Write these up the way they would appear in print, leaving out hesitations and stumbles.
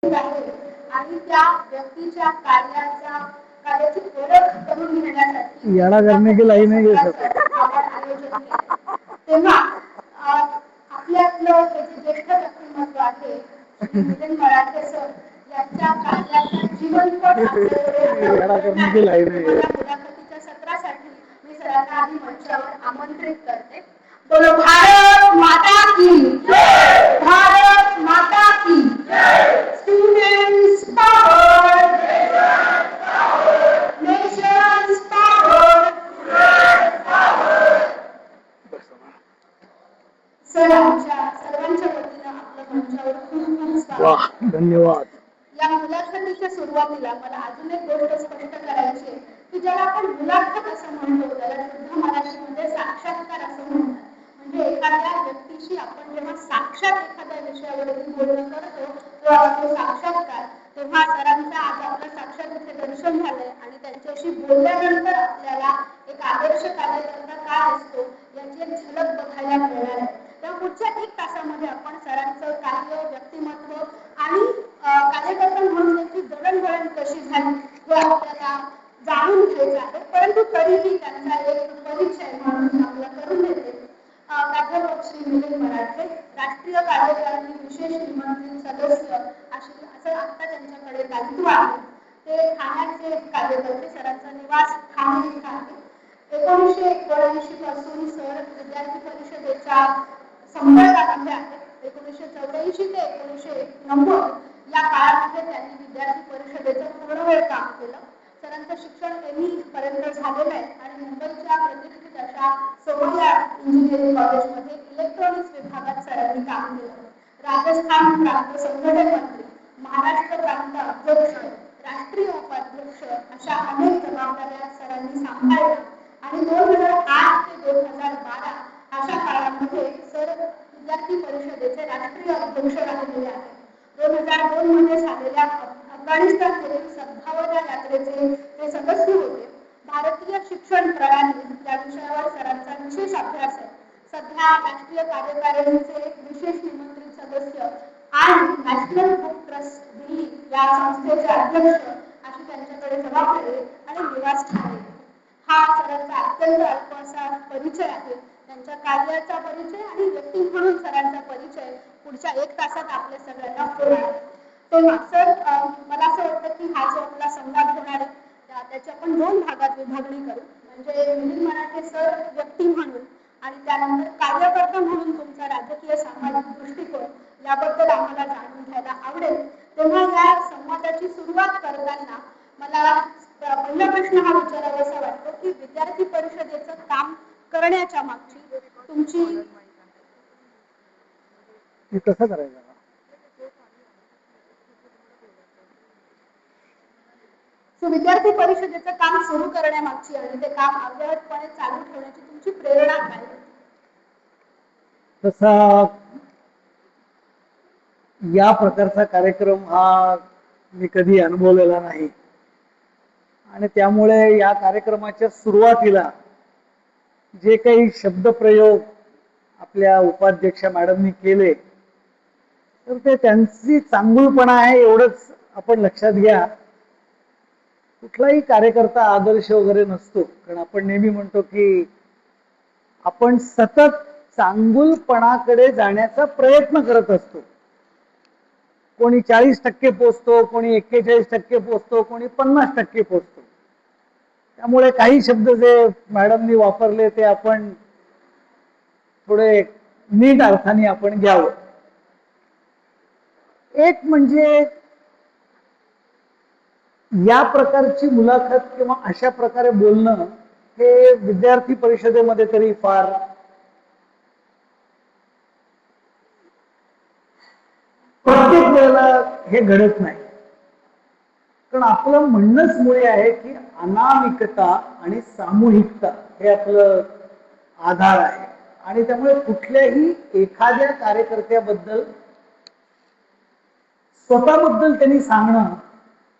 आणि त्या व्यक्तीच्या कार्याची ओळख करून घेण्यासाठी याला करने की लाईन आहे आयोजन केलं. तेव्हा आपल्यातलं हे जे ज्येष्ठ व्यक्तिमत्व आहे श्री मिलिंद मराठे सर यांच्या कार्याचा जीवनपट मुलाखतीच्या सत्रासाठी मी सरांना आधी मंचावर आमंत्रित करते. बोलो भारत माता की, भारत माता की, students power, nations power. Sir आमच्या सर्वांच्या वतीनं आपल्या मंचावर खूप खूप स्वागत. धन्यवाद. या मुलाखतीच्या सुरुवातीला मला अजून एक गोष्ट स्पष्ट करायची आहे की ज्याला आपण मुलाखत असं म्हणतो त्याला शुद्ध मराठीमध्ये साक्षात्कार असं म्हणतात. म्हणजे एखाद्या व्यक्तीशी आपण जेव्हा साक्षात एखाद्या विषयावरती बोलणं करतो तो असतो साक्षात्कार. तेव्हा सरांचा आज आपलं साक्षात इथे दर्शन झालंय आणि त्यांच्याशी बोलल्यानंतर आपल्याला एक आदर्श कार्यकर्ता काय असतो याची एक झलक बघायला मिळणार आहे. त्या पुढच्या 1 तासामध्ये आपण सरांचं कार्य, व्यक्तिमत्व आणि कार्यकर्ता म्हणून त्यांची जडणघडण कशी झाली हे आपल्याला जाणून घ्यायचं आहे. परंतु तरीही त्यांचा एक परिचय म्हणून आपला करून देते. प्राध्यापक श्री मिलिंद मराठे राष्ट्रीय कार्यकारिणी विशेष निमंत्रित सदस्य असं आता त्यांच्याकडे दायित्व आहे. ते ठाण्याचे कार्यकर्ते. सरांचा निवास ठाणे इथं आहे. 1979 पासून सर विद्यार्थी परिषदेच्या संपर्कामध्ये आहेत. 1984 ते 1990 या काळामध्ये त्यांनी विद्यार्थी परिषदेचं पूर्ण वेळ काम केलं. सरांचं शिक्षण ME पर्यंत झालेलं आहे आणि मुंबईच्या प्रतिष्ठित अशा सोमय्या इंजिनिअरिंग कॉलेजमध्ये इलेक्ट्रॉनिक्स विभागात सरांनी काम केलं. राजस्थान प्रांत संघटन मंत्री, महाराष्ट्र प्रांत अध्यक्ष, राष्ट्रीय उपाध्यक्ष अशा अनेक जबाबदाऱ्या सरांनी सांभाळल्या आणि 2008 ते 2012 अशा काळामध्ये सर विद्यार्थी परिषदेचे राष्ट्रीय अध्यक्ष राहिलेले आहेत. 2002 मध्ये झालेल्या अफगाणिस्तानमधील सद्भावना यात्रेचे ते सदस्य होते. भारतीय शिक्षण प्रणाली या विषयावर सरांचा विशेष अभ्यास आहे. सध्या राष्ट्रीय कार्यकारिणीचे एक विशेष निमंत्रित सदस्य आणि नॅशनल बुक ट्रस्ट दिल्ली या संस्थेचे अध्यक्ष अशी त्यांच्याकडे जबाबदारी आणि निवास ठाणे. हा सरांचा अत्यंत अल्प असा परिचय आहे. त्यांच्या कार्याचा परिचय आणि व्यक्ती म्हणून सरांचा परिचय पुढच्या 1 तासात आपल्या सगळ्यांना होणार. तेव्हा सर मला असं वाटतं की हा जो आपला संवाद होणार आहे त्याची आपण 2 भागात विभागणी करू. म्हणजे मिलिंद मराठे सर व्यक्ती म्हणून आणि त्यानंतर कार्यकर्ता म्हणून तुमचा राजकीय सामाजिक दृष्टिकोन याबद्दल आम्हाला जाणून घ्यायला आवडेल. तेव्हा या संवादाची सुरुवात करताना मला पहिला प्रश्न हा विचारावासा वाटतो की विद्यार्थी परिषदेचं काम करण्याच्या मागची तुमची कसं करायचं विद्यार्थी परिषदेचं काम सुरू करण्यामागची आणि ते काम अव्याहतपणे चालू ठेवण्याची तुमची प्रेरणा काय? तसा या प्रकारचा कार्यक्रम हा मी कधी अनुभवलेला नाही आणि त्यामुळे या कार्यक्रमाच्या सुरुवातीला जे काही शब्दप्रयोग आपल्या उपाध्यक्ष मॅडमनी केले तर ते त्यांची चांगुलपणा आहे एवढंच आपण लक्षात घ्या. कुठलाही कार्यकर्ता आदर्श वगैरे नसतो, कारण आपण नेहमी म्हणतो की आपण सतत चांगुलपणाकडे जाण्याचा प्रयत्न करत असतो. कोणी 40% पोचतो, कोणी 41% पोचतो, कोणी 50% पोचतो. त्यामुळे काही शब्द जे मॅडमनी वापरले ते आपण थोडे नीट अर्थाने आपण घ्यावं. एक म्हणजे या प्रकारची मुलाखत किंवा अशा प्रकारे बोलणं हे विद्यार्थी परिषदेमध्ये तरी फार प्रत्येक वेळेला हे घडत नाही. कारण आपलं म्हणणंच मुळे आहे की अनामिकता आणि सामूहिकता हे आपलं आधार आहे आणि त्यामुळे कुठल्याही एखाद्या कार्यकर्त्याबद्दल स्वतःबद्दल त्यांनी सांगणं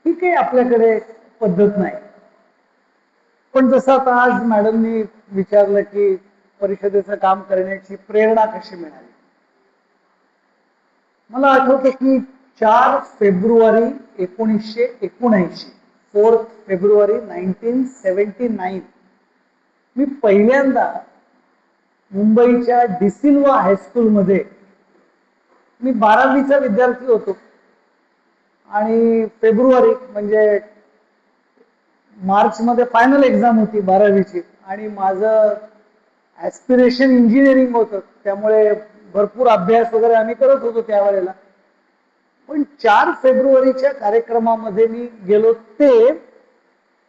ही काही आपल्याकडे पद्धत नाही. पण जसं आता आज मॅडमनी विचारलं की परिषदेचं काम करण्याची प्रेरणा कशी मिळाली. मला आठवतं की 4 फेब्रुवारी 1979, 4 फेब्रुवारी 1979 मी पहिल्यांदा मुंबईच्या डिसिल्वा हायस्कूलमध्ये मी 12वीचा विद्यार्थी होतो आणि फेब्रुवारी म्हणजे मार्च मध्ये फायनल एक्झाम होती 12वीची आणि माझं ॲस्पिरेशन इंजिनिअरिंग होतं, त्यामुळे भरपूर अभ्यास वगैरे आम्ही करत होतो त्यावेळेला. पण 4 फेब्रुवारीच्या कार्यक्रमामध्ये मी गेलो ते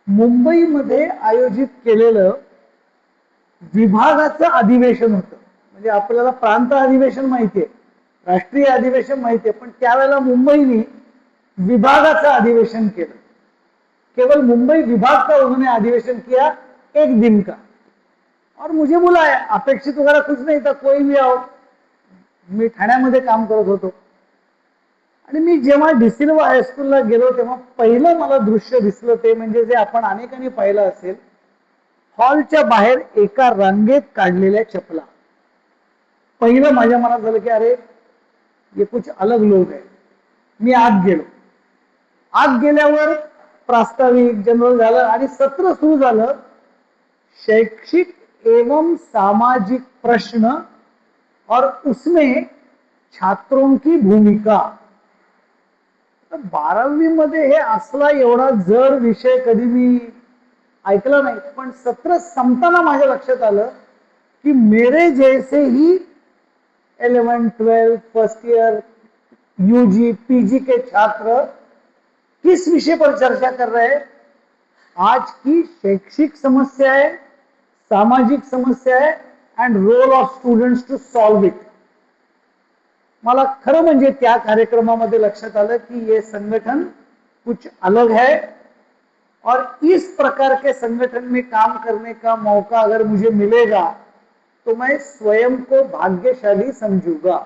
मुंबईमध्ये आयोजित केलेलं विभागाचं अधिवेशन होतं. म्हणजे आपल्याला प्रांत अधिवेशन माहितीये, राष्ट्रीय अधिवेशन माहितीये, पण त्यावेळेला मुंबईने विभागाचं अधिवेशन केलं. केवल मुंबई विभाग का उन्होंने अधिवेशन किया, 1 दिन का. और मुझे बुलाया, अपेक्षित वगैरह कुछ नहीं था, कोई भी आओ. मी ठाण्यामध्ये काम करत होतो आणि मी जेव्हा डिसिल्वा हायस्कूलला गेलो तेव्हा पहिलं मला दृश्य दिसलं ते म्हणजे जे आपण अनेकांनी पाहिलं असेल, हॉलच्या बाहेर एका रांगेत काढलेल्या चपला. पहिलं माझ्या मनात झालं की अरे ये कुछ अलग लोग आहे. मी आत गेलो. आत गेल्यावर प्रास्ताविक जनरल झालं आणि सत्र सुरू झालं, शैक्षिक एवं सामाजिक प्रश्न और उसमें छात्रों की भूमिका. 12वी मध्ये हे असला एवढा जड विषय कधी मी ऐकला नाही. पण सत्र संपताना माझ्या लक्षात आलं कि मेरे जैसे ही 11, 12 फर्स्ट ईयर यूजी पीजी के छात्र किस विषय पर चर्चा कर रहे हैं. आज की शैक्षिक समस्या है, सामाजिक समस्या है and role of students to solve it. मला खरं म्हणजे त्या कार्यक्रमामध्ये लक्षात आलं की ये संगठन कुछ अलग है और इस प्रकार के संगठन में काम करने का मौका अगर मुझे मिलेगा तो मैं स्वयं को भाग्यशाली समझूंगा.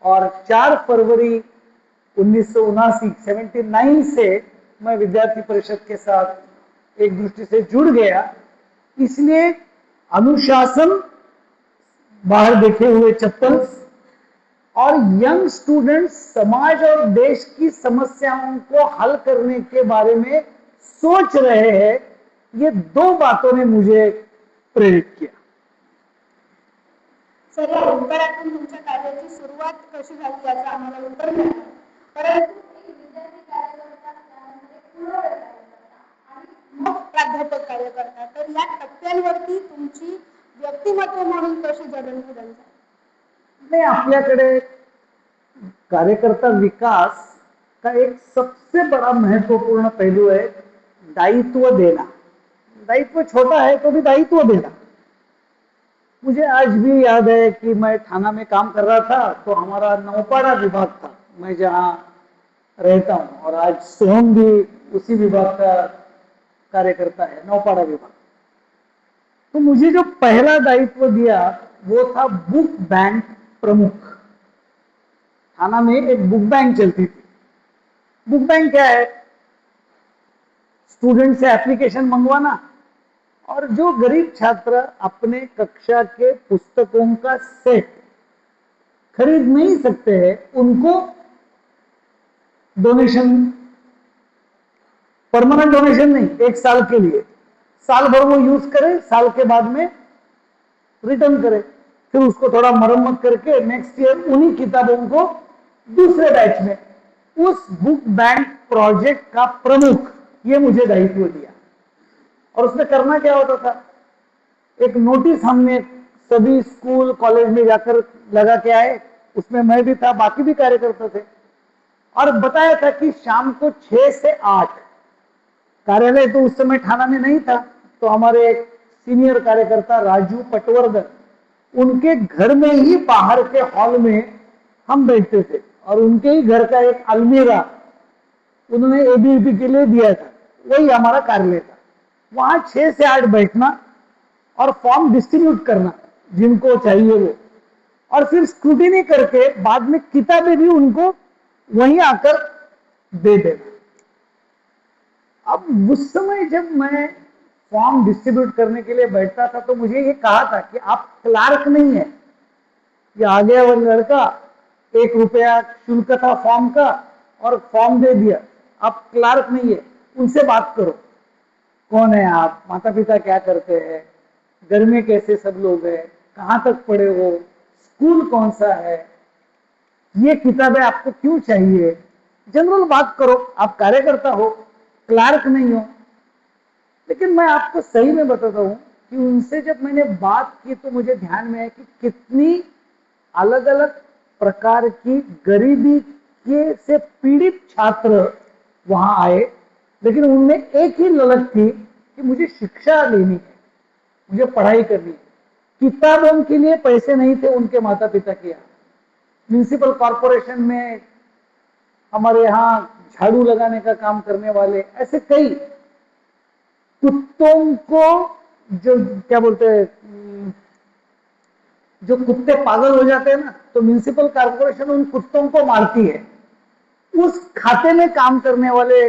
और 4 फरवरी 1979 से मैं विद्यार्थी परिषद के साथ एक दृष्टि से जुड़ गया. इसलिए अनुशासन, बाहर देखे हुए चप्पल और यंग स्टूडेंट्स समाज और देश की समस्याओं को हल करने के बारे में सोच रहे हैं, ये 2 बातों ने मुझे प्रेरित किया. सर, या उत्तरातून तुमच्या कार्याची सुरुवात कशी झाली याचं आम्हाला उत्तर मिळालं. परंतु विद्यार्थी कार्य करतात, त्यानंतर पूर्ण वेळ कार्य करतात आणि मग प्राध्यापक कार्य करतात. तर या टप्प्यांवरती तुमची व्यक्तिमत्व म्हणून कशी जडणघडण झाली. नहीं, आपल्याकडे कार्यकर्ता विकास का एक सबसे बड़ा महत्वपूर्ण पहलू है दायित्व देना. दायित्व छोटा है तो भी दायित्व देना. मुझे आज भी याद है कि मैं थाना में काम कर रहा था तो हमारा नौपाड़ा विभाग था, मैं जहाँ रहता हूँ, और आज सोहम भी उसी विभाग का कार्यकर्ता है, नौपाड़ा विभाग. तो मुझे जो पहला दायित्व दिया वो था बुक बैंक प्रमुख. थाना में एक बुक बैंक चलती थी. बुक बैंक क्या है, स्टूडेंट से एप्लीकेशन मंगवाना और जो गरीब छात्र अपने कक्षा के पुस्तकों का सेट खरीद नहीं सकते हैं उनको डोनेशन, परमानेंट डोनेशन नहीं, 1 साल के लिए, साल भर वो यूज करे, साल के बाद में रिटर्न करे, फिर उसको थोड़ा मरम्मत करके नेक्स्ट ईयर उन्हीं किताबों को दूसरे बैच में. उस बुक बैंक प्रोजेक्ट का प्रमुख ये मुझे दायित्व दिया. और उसमें करना क्या होता था, एक नोटिस हमने सभी स्कूल कॉलेज में जाकर लगा के आए, उसमें मैं भी था, बाकी भी कार्यकर्ता थे, और बताया था कि शाम को 6 से 8, कार्यालय तो उस समय थाना में नहीं था, तो हमारे एक सीनियर कार्यकर्ता राजू पटवर्धन, उनके घर में ही बाहर के हॉल में हम बैठते थे और उनके ही घर का एक अलमीरा उन्होंने एबीवीपी के लिए दिया था, वही हमारा कार्यालय था. वहां 6 से 8 बैठना और फॉर्म डिस्ट्रीब्यूट करना जिनको चाहिए वो, और फिर स्क्रूटिनी करके बाद में किताबें भी उनको वहीं आकर दे देना. अब उस समय जब मैं फॉर्म डिस्ट्रीब्यूट करने के लिए बैठता था तो मुझे ये कहा था कि आप क्लार्क नहीं है, ये आ गया वो लड़का, 1 रुपया शुल्क था फॉर्म का, और फॉर्म दे दिया, आप क्लार्क नहीं है, उनसे बात करो, कौन है आप, माता पिता क्या करते हैं, घर में कैसे सब लोग हैं, कहाँ तक पढ़े हो, स्कूल कौन सा है, ये किताबें आपको क्यों चाहिए, जनरल बात करो। आप कार्यकर्ता हो, क्लार्क नहीं हो। लेकिन मैं आपको सही में बताता हूं कि उनसे जब मैंने बात की तो मुझे ध्यान में है कि कितनी अलग अलग प्रकार की गरीबी के से पीड़ित छात्र वहां आए, लेकिन उनमें एक ही ललक थी कि मुझे शिक्षा लेनी है, मुझे पढ़ाई करनी है। किताबों के लिए पैसे नहीं थे उनके माता पिता के यहाँ। म्यूनिसिपल कॉरपोरेशन में हमारे यहाँ झाड़ू लगाने का काम करने वाले ऐसे कई कुत्तों को, जो क्या बोलते हैं, जो कुत्ते पागल हो जाते हैं ना, तो म्यूनिसिपल कॉरपोरेशन उन कुत्तों को मारती है। उस खाते में काम करने वाले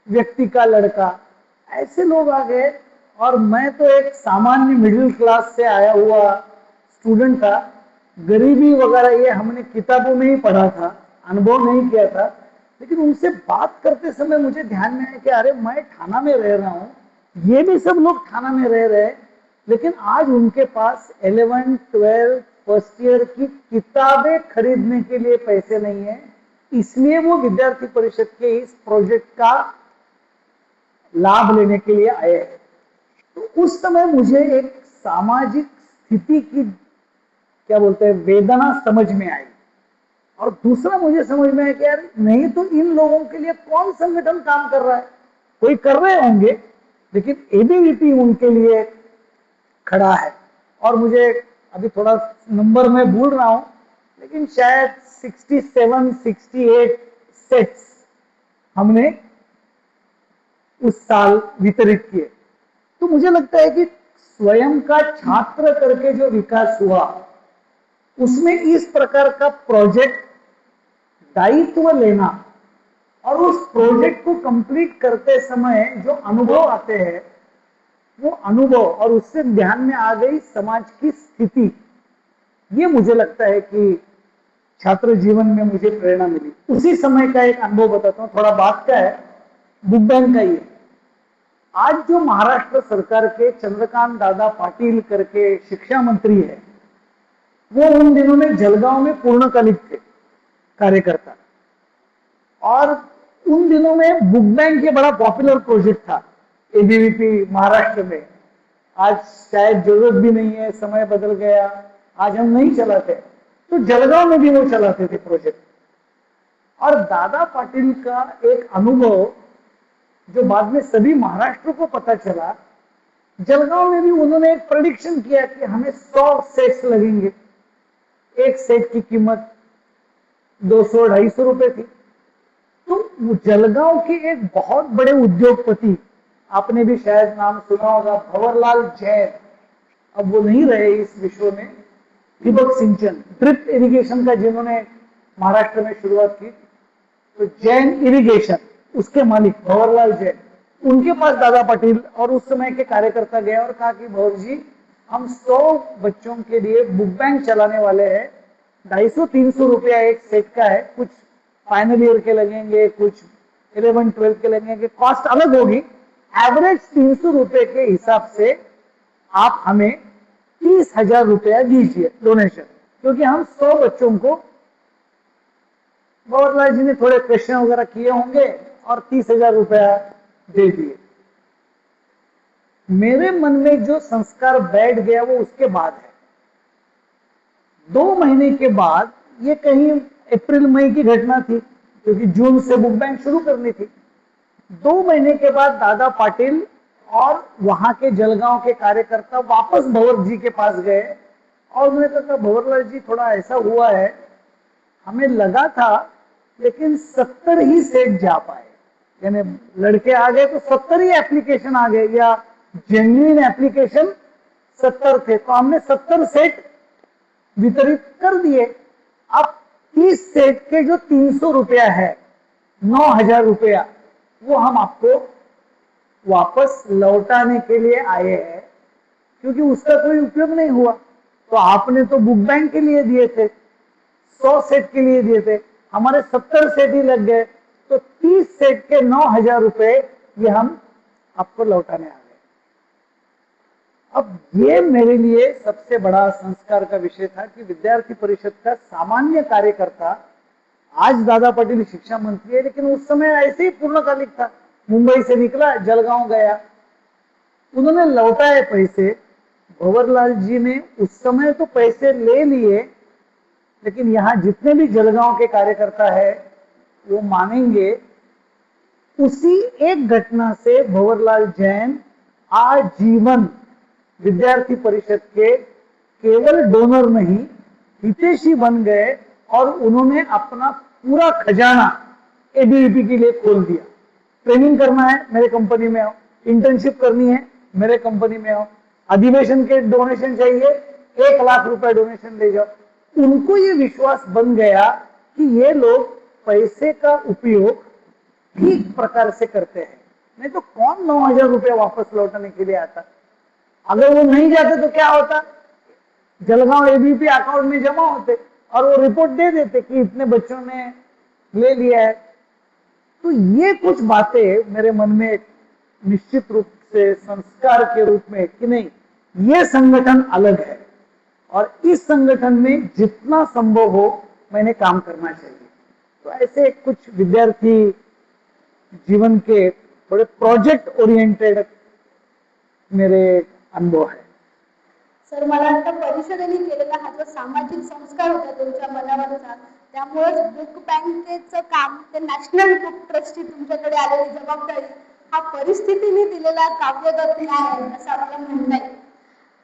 व्यक्ति का लड़का, ऐसे लोग आ गए। और मैं तो एक सामान्य मिडिल क्लास से आया हुआ स्टूडेंट था, गरीबी वगैरह ये हमने किताबों में ही पढ़ा था, अनुभव नहीं किया था। लेकिन उनसे बात करते समय मुझे ध्यान में है कि अरे मैं थाना में रह रहा हूं, ये भी सब लोग थाना में रह रहे हैं, लेकिन आज उनके पास 11, 12 फर्स्ट ईयर की किताबें खरीदने के लिए पैसे नहीं है, इसलिए वो विद्यार्थी परिषद के इस प्रोजेक्ट का लाभ लेने के लिए आए। तो उस समय मुझे एक सामाजिक स्थिति की, क्या बोलते हैं, वेदना समझ में आई। और दूसरा मुझे समझ में आया कि यार नहीं तो इन लोगों के लिए कौन संगठन काम कर रहा है, कोई कर रहे होंगे, लेकिन एबीवीपी उनके लिए खड़ा है। और मुझे अभी थोड़ा नंबर में भूल रहा हूं, लेकिन शायद 67, 68 सेट्स हमने उस साल वितरित किए। तो मुझे लगता है कि स्वयं का छात्र करके जो विकास हुआ, उसमें इस प्रकार का प्रोजेक्ट दायित्व लेना और उस प्रोजेक्ट को कंप्लीट करते समय जो अनुभव आते हैं, वो अनुभव, और उससे ध्यान में आ गई समाज की स्थिति। ये मुझे लगता है कि छात्र जीवन में मुझे प्रेरणा मिली। उसी समय का एक अनुभव बताता हूं, थोड़ा बात का है, बुक बैंक का ही है। आज जो महाराष्ट्र सरकार के चंद्रकांत दादा पाटिल करके शिक्षा मंत्री है, वो उन दिनों में जलगांव में पूर्णकालिक थे कार्यकर्ता। और उन दिनों में बुक बैंक ये बड़ा पॉपुलर प्रोजेक्ट था एबीवीपी महाराष्ट्र में। आज शायद जरूरत भी नहीं है, समय बदल गया, आज हम नहीं चलाते, तो जलगांव में भी वो चलाते थे प्रोजेक्ट। और दादा पाटिल का एक अनुभव जो बाद में सभी महाराष्ट्र को पता चला, जलगांव में भी उन्होंने एक प्रेडिक्शन किया कि हमें 100 सेट्स लगेंगे। एक सेट की कीमत 200-250 रुपए थी। तो जलगांव के एक बहुत बड़े उद्योगपति, आपने भी शायद नाम सुना होगा, भंवरलाल जैन, अब वो नहीं रहे इस विश्व में, ठिबक सिंचन, ड्रिप इरिगेशन का जिन्होंने महाराष्ट्र में शुरुआत की, तो जैन इरिगेशन, उसके मालिक भंवरलाल जैन, उनके पास दादा पाटिल और उस समय के कार्यकर्ता गए और कहा कि भंवर जी, हम 100 बच्चों के लिए बुक बैंक चलाने वाले हैं, 250-300 रुपया एक सेट का है, कुछ फाइनल ईयर के लगेंगे, कुछ 11-12 के लगेंगे, कॉस्ट अलग होगी, एवरेज 300 रुपए के हिसाब से आप हमें 30,000 रुपया दीजिए डोनेशन, क्योंकि हम 100 बच्चों को, भंवरलाल जी ने थोड़े क्वेश्चन वगैरह किए होंगे और 30,000 रुपया दे दिए। मेरे मन में जो संस्कार बैठ गया वो उसके बाद है। 2 महीने के बाद, ये कहीं अप्रैल मई की घटना थी, क्योंकि जून से बुक बैंक शुरू करनी थी। 2 महीने के बाद दादा पाटिल और वहां के जलगांव के कार्यकर्ता वापस भंवर जी के पास गए और उन्होंने कहा, भंवरलाल जी थोड़ा ऐसा हुआ है, हमें लगा था लेकिन 70 ही सेट जा पाए, यानी लड़के आ गए तो 70 ही एप्लीकेशन आ गए, या जेन्युइन एप्लीकेशन 70 थे, तो हमने 70 सेट वितरित कर दिए। अब 30 सेट के जो 300 रुपया है, 9,000 रुपया, वो हम आपको वापस लौटाने के लिए आए हैं, क्योंकि उसका कोई उपयोग नहीं हुआ। तो आपने तो बुक बैंक के लिए दिए थे, 100 सेट के लिए दिए थे, हमारे 70 सेट ही लग गए, तो 30 सेट के 9,000 रुपए ये हम आपको लौटाने आ गए। अब ये मेरे लिए सबसे बड़ा संस्कार का विषय था कि विद्यार्थी परिषद का सामान्य कार्यकर्ता, आज दादा पाटिल शिक्षा मंत्री है, लेकिन उस समय ऐसे ही पूर्णकालिक था, मुंबई से निकला, जलगांव गया, उन्होंने लौटाए पैसे। भंवरलाल जी ने उस समय तो पैसे ले लिए, लेकिन यहां जितने भी जलगांव के कार्यकर्ता है वो मानेंगे, उसी एक घटना से भंवरलाल जैन आजीवन विद्यार्थी परिषद के केवल डोनर नहीं, हितैषी बन गए और उन्होंने अपना पूरा खजाना एबीवीपी के लिए खोल दिया। ट्रेनिंग करना है मेरे कंपनी में आओ, इंटर्नशिप करनी है मेरे कंपनी में आओ, अधिवेशन के डोनेशन चाहिए 1,00,000 रुपए डोनेशन ले जाओ। उनको ये विश्वास बन गया कि ये लोग पैसे का उपयोग ठीक प्रकार से करते हैं, नहीं तो कौन 9,000 रुपए वापस लौटाने के लिए आता। अगर वो नहीं जाते तो क्या होता, जलगांव एबीपी अकाउंट में जमा होते और वो रिपोर्ट दे देते कि इतने बच्चों ने ले लिया है। तो ये कुछ बातें मेरे मन में एक निश्चित रूप से संस्कार के रूप में कि नहीं, ये संगठन अलग है और इस संगठन में जितना संभव हो मैंने काम करना चाहिए। तो ऐसे कुछ विद्यार्थी जीवन के थोड़े प्रोजेक्ट ओरिएंटेड मेरे अनुभव है। सर, मला वाटतं परिषदेने केलेला हा जो सामाजिक संस्कार होता तुमच्या मनावरचा, त्यामुळेच बुक बँकेचं काम, ते नॅशनल बुक ट्रस्टची तुमच्याकडे आलेली जबाबदारी, हा परिस्थितीने दिलेला काव्यगत न्याय असं आपल्याला म्हणता येईल।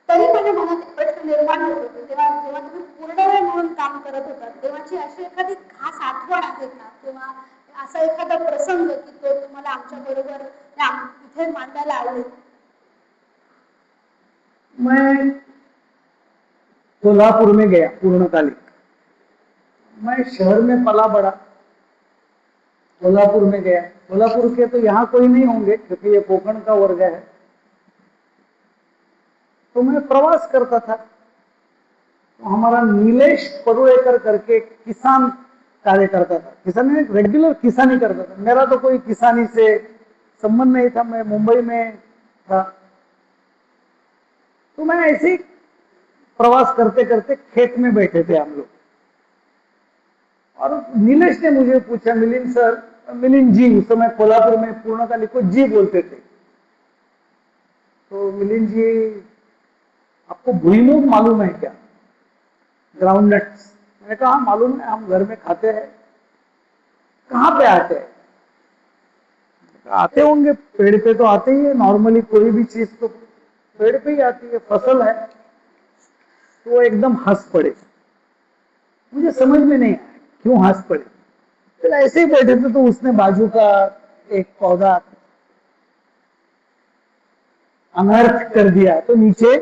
तरी माझ्या मनात एक प्रश्न निर्माण होतो, तेव्हा जेव्हा तुम्ही पूर्ण वेळ म्हणून काम करत होता तेव्हाची अशी एखादी खास आठवण आहे का, किंवा असा एखादा प्रसंग की तो तुम्हाला आमच्या बरोबर इथे मांडायला आवडेल? मैं कोल्हापुर में गया पूर्णकालिक, मैं शहर में पला बड़ा, कोल्हापुर में गया। कोल्हापुर के तो यहाँ कोई नहीं होंगे क्योंकि ये कोकण का वर्ग है, तो मैं प्रवास करता था। तो हमारा नीलेश परुळेकर करके किसान कार्यकर्ता था, किसान में रेगुलर किसानी करता था, मेरा तो कोई किसानी से संबंध नहीं था, मैं मुंबई में था। तो मैं ऐसे ही प्रवास करते करते खेत में बैठे थे हम लोग, और नीलेश ने मुझे पूछा, मिलिंद सर, मिलिंद जी, उस समय कोल्हापुर में पूर्णकालिक को जी बोलते थे, तो मिलिंद जी आपको भुईमूग मालूम है क्या, ग्राउंड नट्स? मैंने कहा हाँ मालूम है, हम घर में खाते हैं। कहाँ पे आते हैं? आते होंगे पेड़ पे, तो आते ही है, नॉर्मली कोई भी चीज तो पेड़ पे ही आती है, फसल है। तो वो एकदम हंस पड़े, मुझे समझ में नहीं आया क्यों हंस पड़े। फिर ऐसे ही बैठे थे तो उसने बाजू का एक पौधा अनर्थ कर दिया, तो नीचे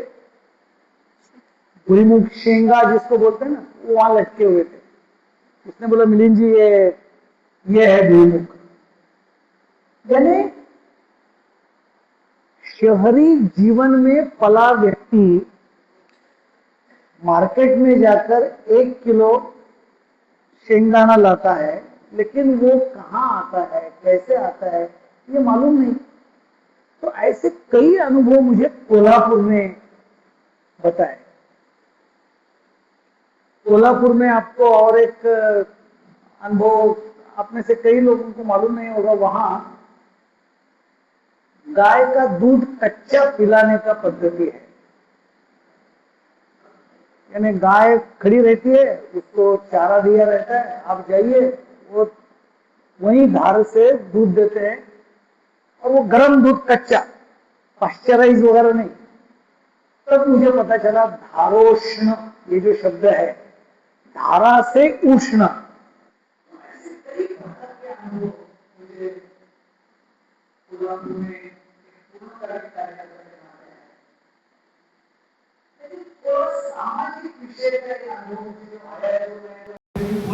भुईमुख शेंगा जिसको बोलते हैं ना, वो वहां लटके हुए थे। उसने बोला, मिलिंद जी ये है भुईमुख। यानी शहरी जीवन में पला व्यक्ति मार्केट में जाकर 1 किलो शेंगदाना लाता है, लेकिन वो कहाँ आता है, कैसे आता है, ये मालूम नहीं। तो ऐसे कई अनुभव मुझे कोल्हापुर में बताए। कोल्हापुर में आपको और एक अनुभव, आप में से कई लोगों को मालूम नहीं होगा, वहां गाय का दूध कच्चा पिलाने का पद्धति है। यानी गाय खड़ी रहती है, उसको चारा दिया रहता है, आप जाइए, वो वही धार से दूध देते हैं, और वो गर्म दूध कच्चा, पाश्चराइज वगैरह नहीं। तब मुझे पता चला धारोष्ण ये जो शब्द है, धारा से उष्ण। सामाजिक विषय का भूल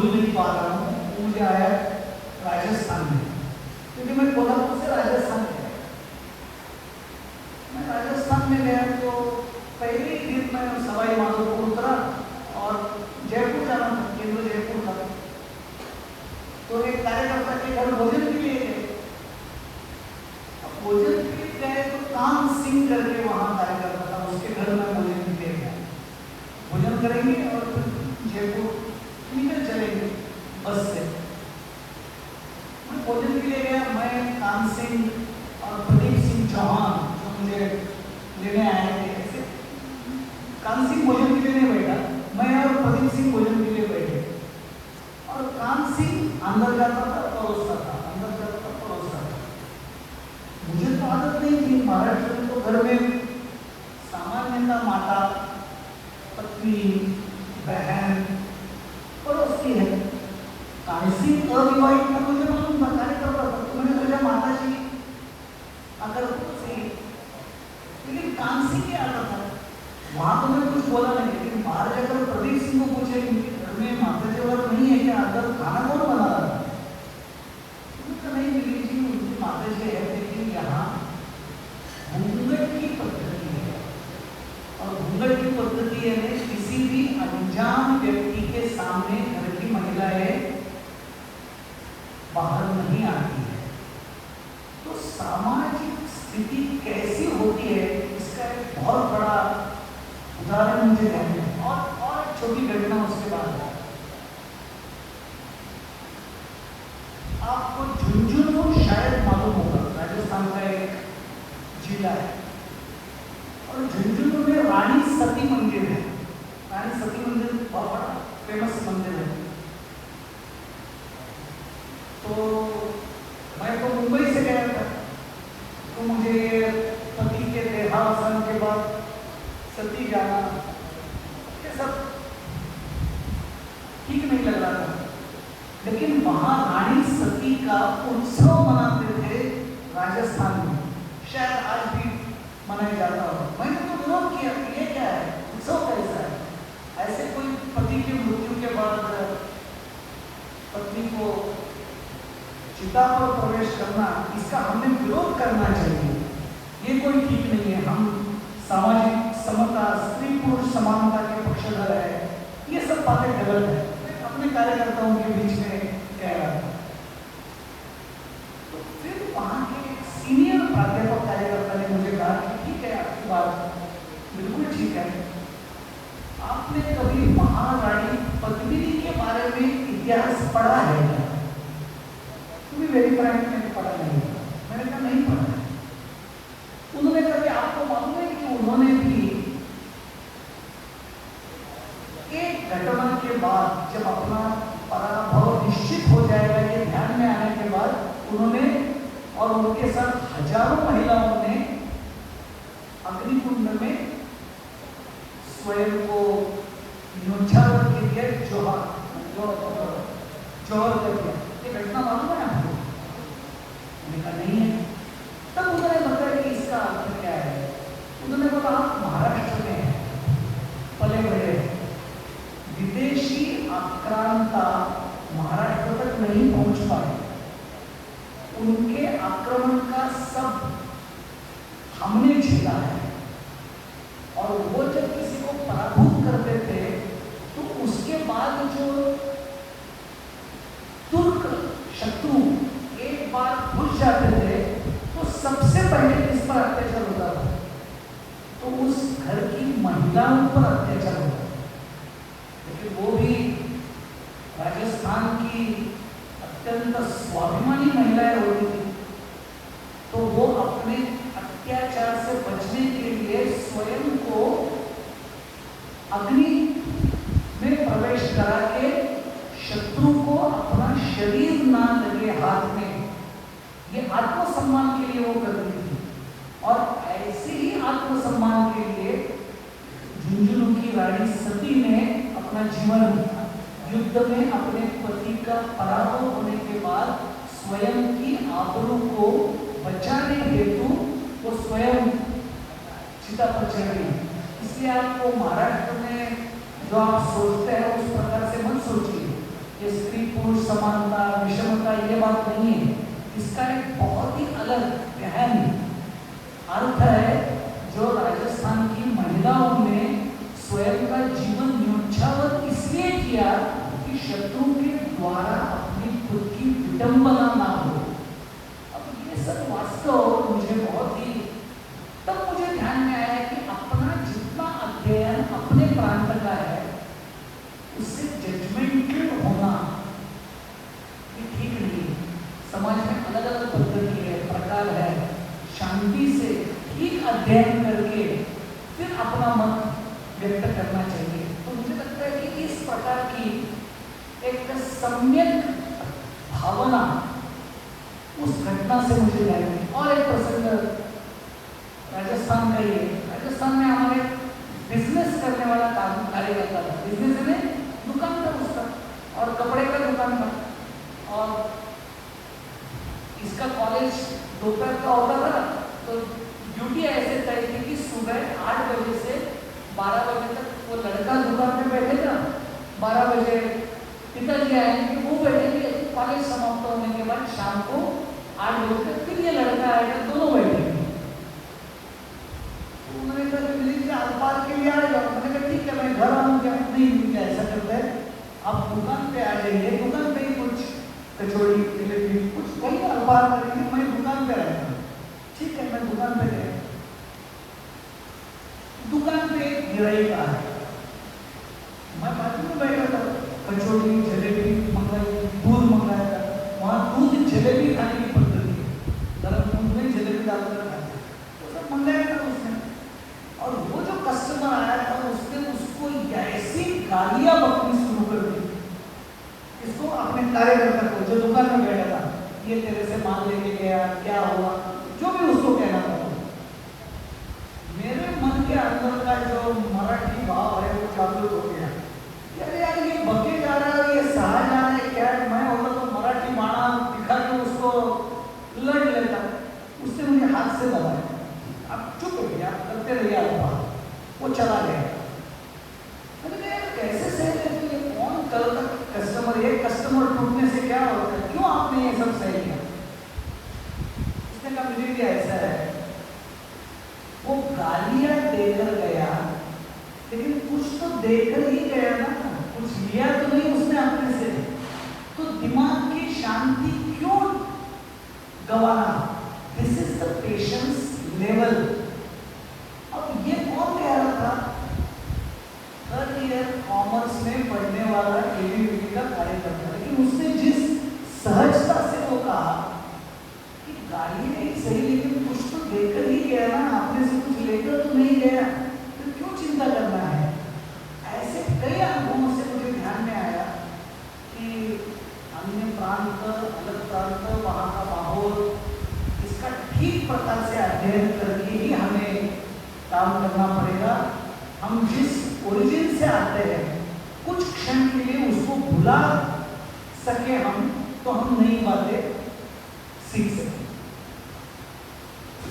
नहीं पा रहा हूँ, वो मुझे आया राजस्थान में, क्योंकि मैं कोल्हापुर से राजस्थान गया। मैं राजस्थान में गया तो पहले ही दिन मैं सवाई माधोपुर उतरा और जयपुर जाना था, केंद्र जयपुर था। तो एक कार्यकर्ता के घर भोजन के लिए गए। अब भोजन के लिए गए तो कान सिंह करके वहां कार्यकर्ता था, उसके घर में भोजन के लिए गया। भोजन करेंगे और फिर जयपुर निकल चलेंगे बस से। मैं भोजन के लिए गया, मैं कान सिंह और प्रदीप सिंह चौहान जो मुझे लेने आए थे। ऐसे कान सिंह भोजन के लिए नहीं बैठा, मैं और प्रदीप सिंह भोजन के लिए बैठे। और कान सिंह अंदर जाता था, परोसता था, अंदर जाता था, परोसता था। मुझे तो आदत नहीं थी, महाराष्ट्र में तो घर में सामान्यतः माता, पत्नी, बहन परोसती है। कान सिंह अविवाहित था, मुझे मालूम था, कार्यकर्ता था, तो मैंने सोचा माता जी अगर परोसी, लेकिन कान सिंह क्या आता था वहां तो मैं कुछ बोला नहीं। लेकिन बाहर जाकर प्रदीप सिंह को पूछे कि घर में माता जी व्रत नहीं है क्या, अंदर खाना कौन बना रहा था? तो नहीं मिली जी, उनकी माता जी है, लेकिन यहाँ घूंघट की पद्धति है। और घूंघट की पद्धति है किसी भी अनजान व्यक्ति के सामने घर की महिलाएं बाहर नहीं आती है। तो सामाजिक स्थिति कैसी होती है इसका एक बहुत बड़ा उदाहरण मुझे ध्यान है। और छोटी घटना उसके बाद है। आपको झुंझुनू शायद मालूम होगा, राजस्थान का एक जिला है। और झुंझुनू में रानी सती मंदिर है। रानी सती मंदिर बहुत बड़ा फेमस मंदिर है। तो मैं तो मुंबई से गया था, तो मुझे पति के देहावसान के बाद सती जाना ये सब ठीक नहीं लग रहा था। लेकिन वहां रानी सती का उत्सव मनाते थे राजस्थान में, शायद आज भी मनाया जाता हो। मैंने तो विरोध किया कि ये क्या है, उत्सव कैसा है? ऐसे कोई पति की मृत्यु के बाद पत्नी को चिता पर प्रवेश करना, इसका हमें विरोध करना चाहिए। ये कोई ठीक नहीं है। हम सामाजिक समता, स्त्री पुरुष समानता के पक्षधर है, ये सब बातें गलत है। मैं अपने कार्यकर्ताओं के बीच में कह रहा था। तो फिर वहां के सीनियर प्राध्यापक कार्यकर्ता ने मुझे कहा कि ठीक है, आपकी बात बिल्कुल ठीक है। आपने कभी महारानी पद्मिनी के बारे में इतिहास पढ़ा है क्या? तुम्हें वेरी फ्रैंक मैंने पढ़ा नहीं। मैंने कहा नहीं पढ़ा। उन्होंने कहा कि आपको मालूम है कि उन्होंने भी एक घटना के बाद, जब अपना पराभव निश्चित हो जाएगा ये ध्यान में आने के बाद, उन्होंने और उनके साथ हजारों महिलाओं ने अग्निकुंड में स्वयं को न्योछावर के लिए जोहर कर दिया। ये घटना मालूम है आपको? मैंने कहा नहीं है। तब उन्होंने बताया कि इसका अर्थ क्या है। उन्होंने बोला आप महाराष्ट्र में पले बड़े, विदेशी आक्रांता महाराष्ट्र तक नहीं पहुंच पाए। उनके आक्रमण का सब हमने झेला है। और वो जब किसी को पराभूत करते थे तो उसके बाद जो तुर्क शत्रु एक बार घुस जाते थे तो सबसे पहले किस पर अत्याचार होता था? तो उस घर की महिलाओं पर अत्याचार होता था। लेकिन वो भी राजस्थान की अत्यंत स्वाभिमानी महिलाएं होती थी, तो वो अपने अत्याचार से बचने के लिए स्वयं को अग्नि में प्रवेश करा के शत्रु को अपना शरीर ना लगे हाथ में, ये आत्मसम्मान के लिए वो करती थी। और ऐसे ही आत्मसम्मान के लिए झुंझुनू की रानी सती ने अपना जीवन युद्ध में अपने पति का पराभव होने के बाद स्वयं की आबरू को बचाने हेतु वो स्वयं चिता पर चढ़ गई। इसलिए आपको महाराष्ट्र में जो आप सोचते हैं उस प्रकार से मत सोचिए। ये स्त्री पुरुष समानता, विषमता, ये बात नहीं है। इसका एक बहुत ही अलग गहन अर्थ है जो राजस्थान की महिलाओं ने स्वयं का जीवन न्योछावर इसलिए किया कि शत्रु के द्वारा अपनी खुद की विडंबना ना हो। अब ये सब वास्तव मुझे बहुत ही, तब मुझे ध्यान में आया कि अपना जितना अध्ययन अपने प्रांत का है उससे जजमेंटल होना ये ठीक नहीं है। समाज में अलग अलग पद्धति है, प्रकार है, शांति से ठीक अध्ययन करके फिर अपना मत व्यक्त करना चाहिए। तो मुझे लगता है कि इस प्रकार की एक सम्यक भावना उस घटना से मुझे लगी। और एक प्रसंग राजस्थान का ही है। राजस्थान में हमारे बिजनेस करने वाला कार्य करता था। बिजनेस में दुकान था उसका और कपड़े का दुकान था, और इसका कॉलेज दोपहर का होता था। तो ड्यूटी ऐसे तय थी कि सुबह 8 बजे से 12 बजे तक वो लड़का दुकान पे बैठेगा, 12 बजे पिताजी आएंगे, वो बैठेंगे, कॉलेज समाप्त होने के बाद शाम को 8 बजे तक फिर ये लड़का आएगा, दोनों बैठेंगे। तो उन्होंने कहा कि अखबार के लिए आ जाओ। मैंने कहा ठीक है, मैं घर आऊँगा। नहीं, ऐसा करते हैं, आप दुकान पे आ जाइए, दुकान पे ही कुछ कचौड़ी जलेबी कुछ वही अखबार करेंगे, मैं दुकान पे रहेगा। ठीक है, मैं दुकान पे गया। दुकान पे गिराई का है, मैं बाजू में बैठा था, कचौड़ी जलेबी मंगाई, दूध मंगाया था। वहाँ दूध जलेबी खाने की पद्धति है, गर्म दूध में जलेबी डालकर खाते, तो सब मंगाया था उसने। और वो जो कस्टमर आया था उसने उसको ऐसी गालियां बकनी शुरू कर दी, इसको अपने कार्यकर्ता को जो दुकान में बैठा था, ये तेरे से माल लेके गया, क्या हुआ, जो भी उसको कहना था। मेरे मन के अंदर का जो मराठी भाव है वो जागृत हो गया। यार ये बके जा रहा है, ये सहा जा रहा है, क्या है? मैं होता तो मराठी बाणा दिखा के उसको लड़ लेता। उसने मुझे हाथ से दबाया, आप चुप हो गया, करते रहिए आप। वो चला गया। मैंने कहा यार कैसे सह लेते, ये कौन कल तक कस्टमर, एक कस्टमर टूटने से क्या होता है, क्यों आपने ये सब सही किया? उसने कहा मुझे भी ऐसा है। वो गालियां देकर गया, लेकिन कुछ तो देकर ही गया ना, कुछ लिया तो नहीं उसने अपने से। तो दिमाग की शांति क्यों गवाना? दिस इज द पेशेंस लेवल। अब ये कौन कह रहा था? 3rd ईयर कॉमर्स में पढ़ने वाला एबीवीपी का कार्यकर्ता, लेकिन उसने जिस सहजता से वो कहा कि गाली नहीं सही, लेकिन कुछ तो देकर ही गया ना, आपने से कुछ लेकर तो नहीं गया, तो क्यों चिंता करना है? ऐसे कई अनुभवों से मुझे ध्यान में आया कि अन्य प्रांत, अलग प्रांत, वहाँ का माहौल, इसका ठीक प्रकार से अध्ययन करके ही हमें काम करना पड़ेगा। हम जिस ओरिजिन से आते हैं, कुछ क्षण के लिए उसको भुला सके हम, तो हम नई बातें सीख सकें।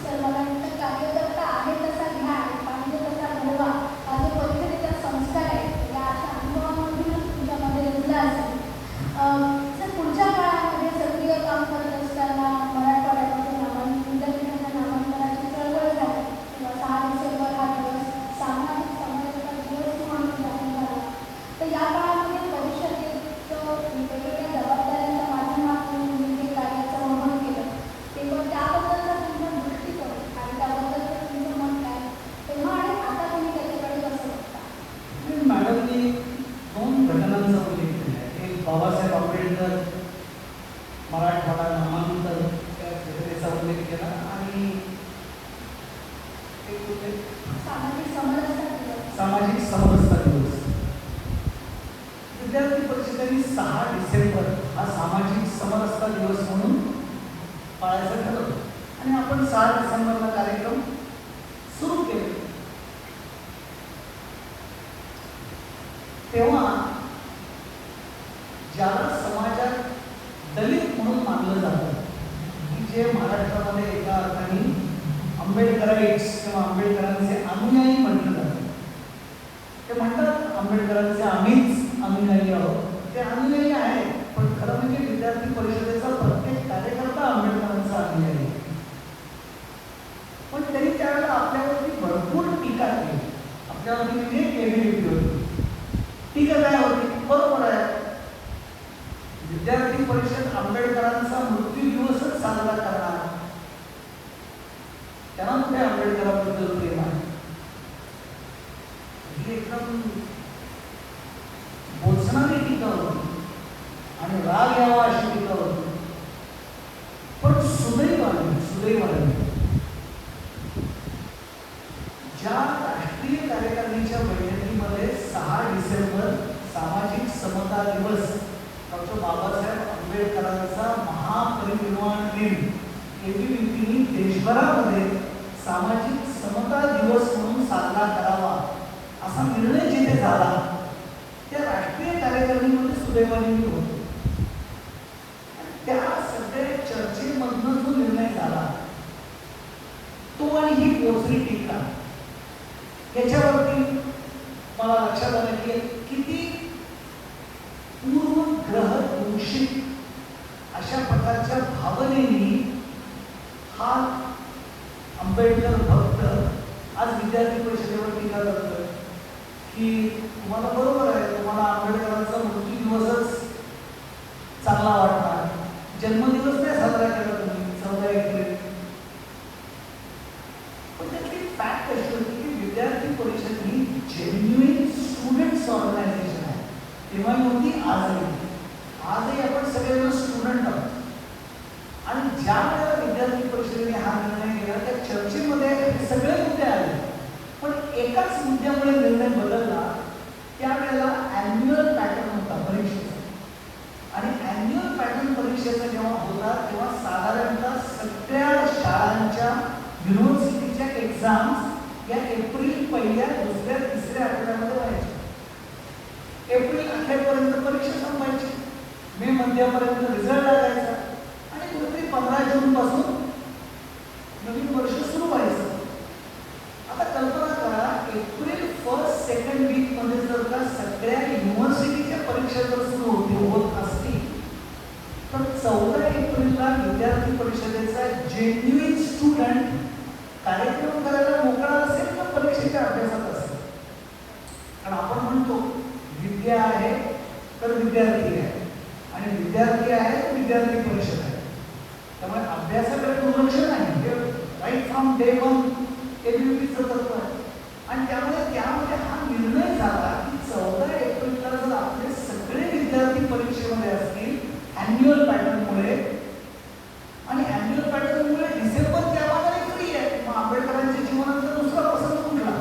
सर मला वाटतं कार्यकर्ता आहे तसा घ्या, पाहिजे तसा घडवा, हा जो परिसराचा संस्कार आहे या अशा अनुभवामधूनच तुमच्यामध्ये रुजला असेल। सर पुढच्या काळामध्ये सक्रिय काम करत असताना मराठवाड्यामध्ये विद्यापीठाच्या नामांकनाची चळवळ झाली किंवा 6 डिसेंबर हा दिवस सामाजिक समाजाचा दिवस म्हणून जाहीर झाला, तर या काळामध्ये परिषदेचं वेगवेगळ्या जबाबदाऱ्यांच्या माध्यमातून तुम्ही जे कार्याचं वहन केलं, तेव्हा त्याबद्दलचा तुमचा दृष्टिकोन आणि त्याबद्दलचं तुमचं मत काय, तेव्हा आणि आता तुम्ही त्याच्याकडे कसं बघता? मॅडमनी 2 घटनांचा उल्लेख केला आहे। एक बाबासाहेब आंबेडकर मराठवाडा नामांतर त्या घटनेचा उल्लेख केला, आणि एक उल्लेख सामाजिक समरसता दिवस. सामाजिक समरसता दिवस। विद्यार्थी परिषदेने 6 डिसेंबर हा सामाजिक समरसता दिवस म्हणून पाळायचं ठरवलं, आणि आपण 6 डिसेंबरला कार्यक्रम सुरू केले। तेव्हा ज्याला समाजात दलित म्हणून मानलं जातं, की जे महाराष्ट्रामध्ये एका अर्थाने आंबेडकराइट्स किंवा आंबेडकरांचे अनुयायी म्हटलं जातं, ते म्हणतात आंबेडकरांचे आम्हीच अनुयायी आहोत, ते अनुयायी आहे, पण खरं म्हणजे विद्यार्थी परिषदेचा प्रत्येक कार्यकर्ता आंबेडकरांचा अनुयायी आहे। पण तरी त्यावेळेला आपल्यावरती भरपूर टीका केली, आपल्यावरती म्हणजे एबीवीपी होती। टीका काय होती? बरोबर आहे, विद्यार्थी परिषद आंबेडकरांचा मृत्यू दिवसच साजरा करणार. त्यांना कुठे आंबेडकरांबद्दल प्रेम आहे? ही एकदम बोचणारी टीका होती आणि राग यावा अशी टीका होती. पण सुदैवाने ज्या राष्ट्रीय कार्यकारिणीच्या बैठकीमध्ये 6 डिसेंबर सामाजिक समता दिवस, डॉक्टर बाबासाहेब आंबेडकरांचा महापरिनिर्वाण दिन एबीव्हीपीने देशभरामध्ये सामाजिक समता दिवस म्हणून साजरा करावा असा निर्णय जिथे झाला, त्या राष्ट्रीय कार्यकारिणीमध्ये सुदैवाने मी होतो. त्या सगळ्या चर्चेमधून जो निर्णय झाला तो आणि ही बोचरी टीका याच्यावरती मला लक्षात आलं की किती पूर्वग्रह दूषित अशा प्रकारच्या भावनेनी हा आंबेडकर भक्त आज विद्यार्थी परिषदेवर टीका करतोय की तुम्हाला बरोबर आहे, तुम्हाला आंबेडकरांचा मृत्यू दिवसच चांगला वाटणार, जन्मदिवस नाही साजरा केला तुम्ही 14 एप्रिल. पण त्यातली फॅक्ट अशी होती की विद्यार्थी परिषद ही जेन्युइन स्टुडंट्स ऑर्गनायझेशन आहे. तेव्हा नव्हती, आजही आपण सगळेजण स्टुडंट आहोत. आणि ज्या वेळेला विद्यार्थी परिषदेने हा निर्णय केला त्या चर्चेमध्ये सगळे मुद्दे आले, पण एकाच मुद्द्यामुळे निर्णय बदलला. त्यावेळेला ॲन्युअल पॅटर्न होता परीक्षेचा, आणि ॲन्युअल पॅटर्न परीक्षेचा जेव्हा होता तेव्हा साधारणतः सगळ्या शाळांच्या युनिव्हर्सिटीच्या एक्झाम्स या एप्रिल 1, 2, 3 आठवड्यामध्ये व्हायच्या. एप्रिल अखेरपर्यंत परीक्षा संपायची, मे मध्यापर्यंत रिझल्ट लागायचा आणि कुठेतरी 15 जून पासून नवीन वर्ष सुरू व्हायचं. आता कल्पना करा, एप्रिल 1st, 2nd वीक मध्ये जर का सगळ्या युनिव्हर्सिटीच्या परीक्षा जर सुरू होत असतील तर 14 एप्रिलला विद्यार्थी परिषदेचा जेन्युइन स्टुडंट कार्यक्रम करायला मोकळा असेल तर परीक्षेच्या अभ्यासात असेल. कारण आपण म्हणतो विद्या आहे तर विद्यार्थी आहे, आणि विद्यार्थी आहे तर विद्यार्थी परिषद आहे. त्यामुळे अभ्यासाकडे दुर्लक्ष नाही, हे राईट फ्रॉम डे 1 एबीव्हीपीचं तत्व आहे. आणि त्यामध्ये हा निर्णय झाला की 14 एप्रिलला जर आपले सगळे विद्यार्थी परीक्षेमध्ये असतील ॲन्युअल पॅटर्नमुळे, आणि ॲन्युअल पॅटर्नमुळे डिसेंबर त्या भागाने फ्री आहे, मग आंबेडकरांच्या जीवनाचा दुसरा प्रसंग कुठला,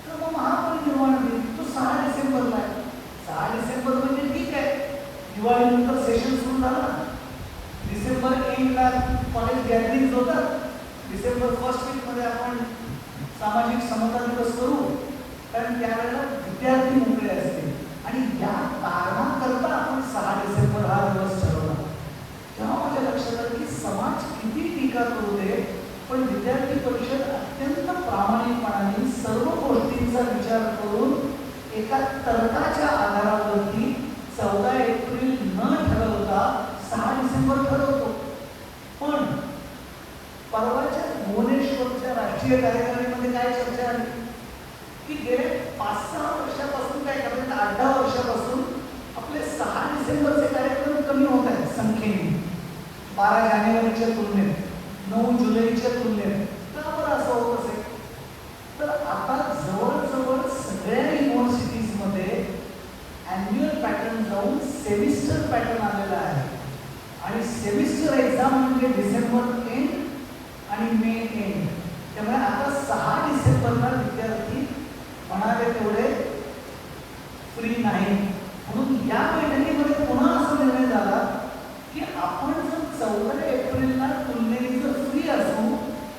तर मग महापरिनिर्वाण दिन तो 6 डिसेंबरला आहे. 6 डिसेंबर म्हणजे ठीक आहे, दिवाळीनंतर सेशन सुरू झाला. डिसेंबर 1ला कॉलेज गॅदरिंग होतात, डिसेंबर 1st वीकमध्ये आपण सामाजिक समता दिवस करू, कारण त्यावेळेला विद्यार्थी मोकळे असतील. आणि या कारणाकरता आपण 6 डिसेंबर हा दिवस ठरवला. तेव्हा माझ्या लक्षात आलं की समाज किती टीका करू दे, पण विद्यार्थी परिषद अत्यंत प्रामाणिकपणाने सर्व गोष्टींचा विचार करून एका तर्काच्या आधारावरती 14 एप्रिल न ठरवता 6 डिसेंबर ठरवतो. पण परवाच्या भुवनेश्वरच्या राष्ट्रीय कार्यकारिणीमध्ये काय चर्चा आली की गेल्या 5-6 वर्षापासून, काय करतात 8-10 वर्षापासून आपले 6 डिसेंबरचे कार्यक्रम कमी होत आहेत संख्येने, 12 जानेवारीच्या तुलनेत, 9 जुलैच्या तुलनेत. का बरं असं होत असेल? तर आता जवळजवळ सगळ्या युनिव्हर्सिटीजमध्ये ॲन्युअल पॅटर्न जाऊन सेमिस्टर पॅटर्न आलेला आहे. आणि सेमिस्टर एक्झाम म्हणजे डिसेंबर एंड आणि मे एंड. त्यामुळे आता 6 डिसेंबरला विद्यार्थी म्हणाले तेवढे फ्री नाही. म्हणून या बैठकीमध्ये पुन्हा असा निर्णय झाला की आपण जर 14 एप्रिलला तुलनेने जर फ्री असू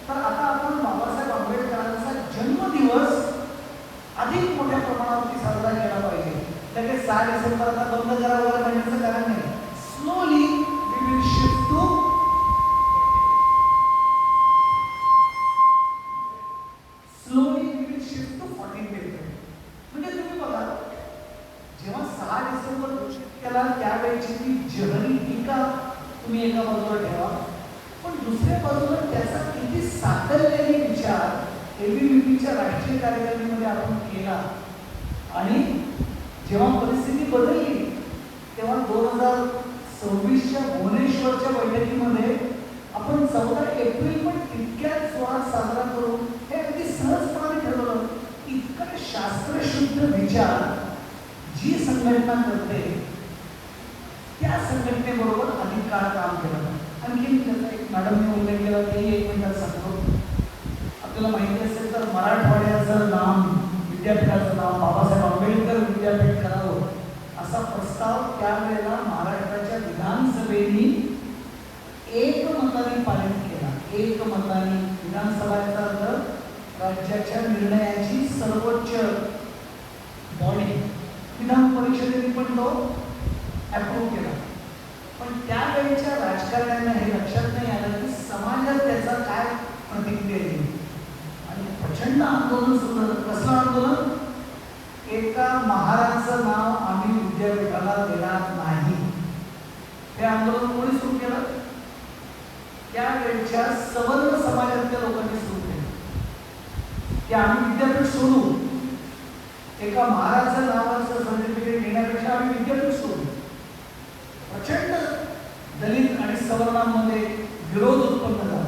तर आता आपण बाबासाहेब आंबेडकरांचा जन्मदिवस अधिक मोठ्या प्रमाणावरती साजरा केला पाहिजे. लगेच 6 डिसेंबरला बंद करा वगैरे म्हणण्याचं कारण नाही. Slowly we will shift to slowly we will shift to 14 April. म्हणजे तुम्ही बघा, जेव्हा 6 डिसेंबर घोषित केला त्यावेळेची ती जहरी टीका तुम्ही एका बाजूला ठेवा, पण दुसऱ्या बाजूला त्याचा किती साकल्याने विचार एबीव्हीपीच्या राष्ट्रीय कार्यकारिणीमध्ये आपण केला. आणि जेव्हा परिस्थिती बदलली तेव्हा 2000 26च्या भुवनेश्वरच्या बैठकीमध्ये आपण 14 एप्रिल पण तितक्याच जोरात साजरा करू हे अगदी सहजपणाने ठरवलं. इतकं शास्त्रशुद्ध विचार जी संघटना करते त्या संघटनेबरोबर अधिक काळ काम केलं. आणखी त्याचा एक मॅडमने उल्लेख केला तेही 1 मिनिटात सांगतो. आपल्याला माहिती असेल तर मराठवाड्याचं नाम विद्यापीठाचं नाव बाबासाहेब आंबेडकर विद्यापीठ करावं असा प्रस्ताव त्यावेळेला महाराष्ट्राच्या विधानसभेने एकमताने पारित केला. एकमताने विधानसभेचा अर्थ राज्याच्या निर्णयाची सर्वोच्च बॉडी विधान परिषदेने पण तो अप्रूव्ह केला. पण त्यावेळेच्या राजकारण्यांना हे लक्षात नाही आलं की समाजात त्याचा काय प्रतिक्रिया येईल आणि प्रचंड आंदोलन सुरू झालं. कसलं आंदोलन? एका महाराजचं नाव आम्ही विद्यापीठाला देणार नाही. हे आंदोलन कोणी सुरू केलं? त्यावेळेच्या सवर्ण समाजातल्या लोकांनी सुरू केलं की आम्ही विद्यापीठ सोडू. एका महाराजचं नावाचं सर्टिफिकेट घेण्यापेक्षा आम्ही विद्यापीठ सोडू. प्रचंड दलित आणि सवर्णांमध्ये विरोध उत्पन्न झाला.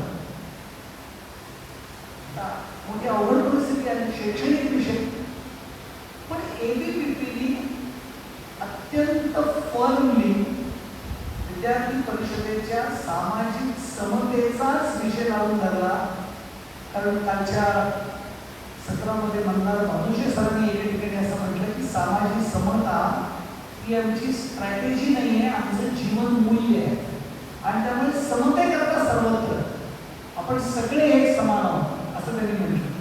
मोठी अवघड परिस्थिती आहे शैक्षणिक विषय. पण एबीव्हीपीने अत्यंत फर्मली विद्यार्थी परिषदेच्या सामाजिक समतेचाच विषय लावून धरला. कारण कालच्या सत्रामध्ये म्हणणार भानुशे सरांनी एके ठिकाणी असं म्हटलं की सामाजिक समता ही आमची स्ट्रॅटेजी नाही आहे, आमचं जीवन मूल्य आहे आणि त्यामुळे समतेकरता सर्वत्र आपण सगळे एक समान आहोत असं त्यांनी म्हटलं.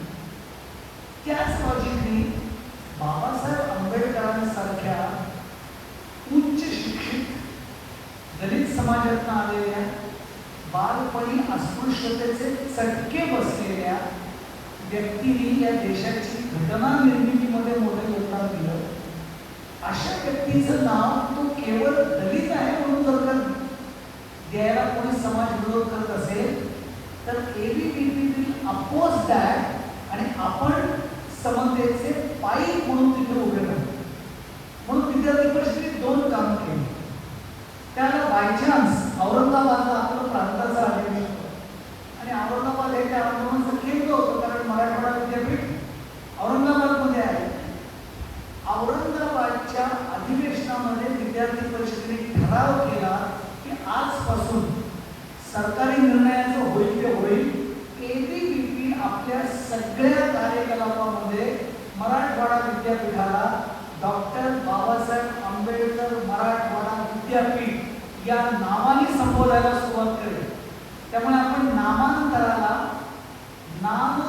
त्याच लॉजिकने बाबासाहेब आंबेडकरांसारख्या उच्च शिक्षित दलित समाजातून आलेल्या बालपणी अस्पृश्यतेचे चटके बसलेल्या व्यक्तीने या देशाची घटना निर्मितीमध्ये मोठं योगदान दिलं. अशा व्यक्तीचं नाव तो केवळ दलित आहे म्हणून जर का द्यायला कोणी समाज विरोध करत असेल तर एबीव्हीपी विल अपोज दॅट आणि आपण समतेचे पायी म्हणून तिथे उभे राहतो. म्हणून विद्यार्थी परिषदेने 2 काम केली. त्याला बायचान्स औरंगाबादला आपलं प्रांताचं अधिवेशन होतं आणि औरंगाबाद हे त्या आंदोलनाचं केंद्र होतं कारण मराठवाडा विद्यापीठ औरंगाबादमध्ये आहे. औरंगाबादच्या अधिवेशनामध्ये विद्यार्थी परिषदेने ठराव केला की आजपासून सरकारी निर्णयाचं होईल ते होईल. एबीव्हीपी आपल्या सगळ्या कार्यकलापामध्ये मराठवाडा विद्यापीठाला डॉक्टर बाबासाहेब आंबेडकर मराठवाडा विद्यापीठ या नावाने संबोधायला सुरुवात करेल. त्यामुळे आपण नामांतराला नाम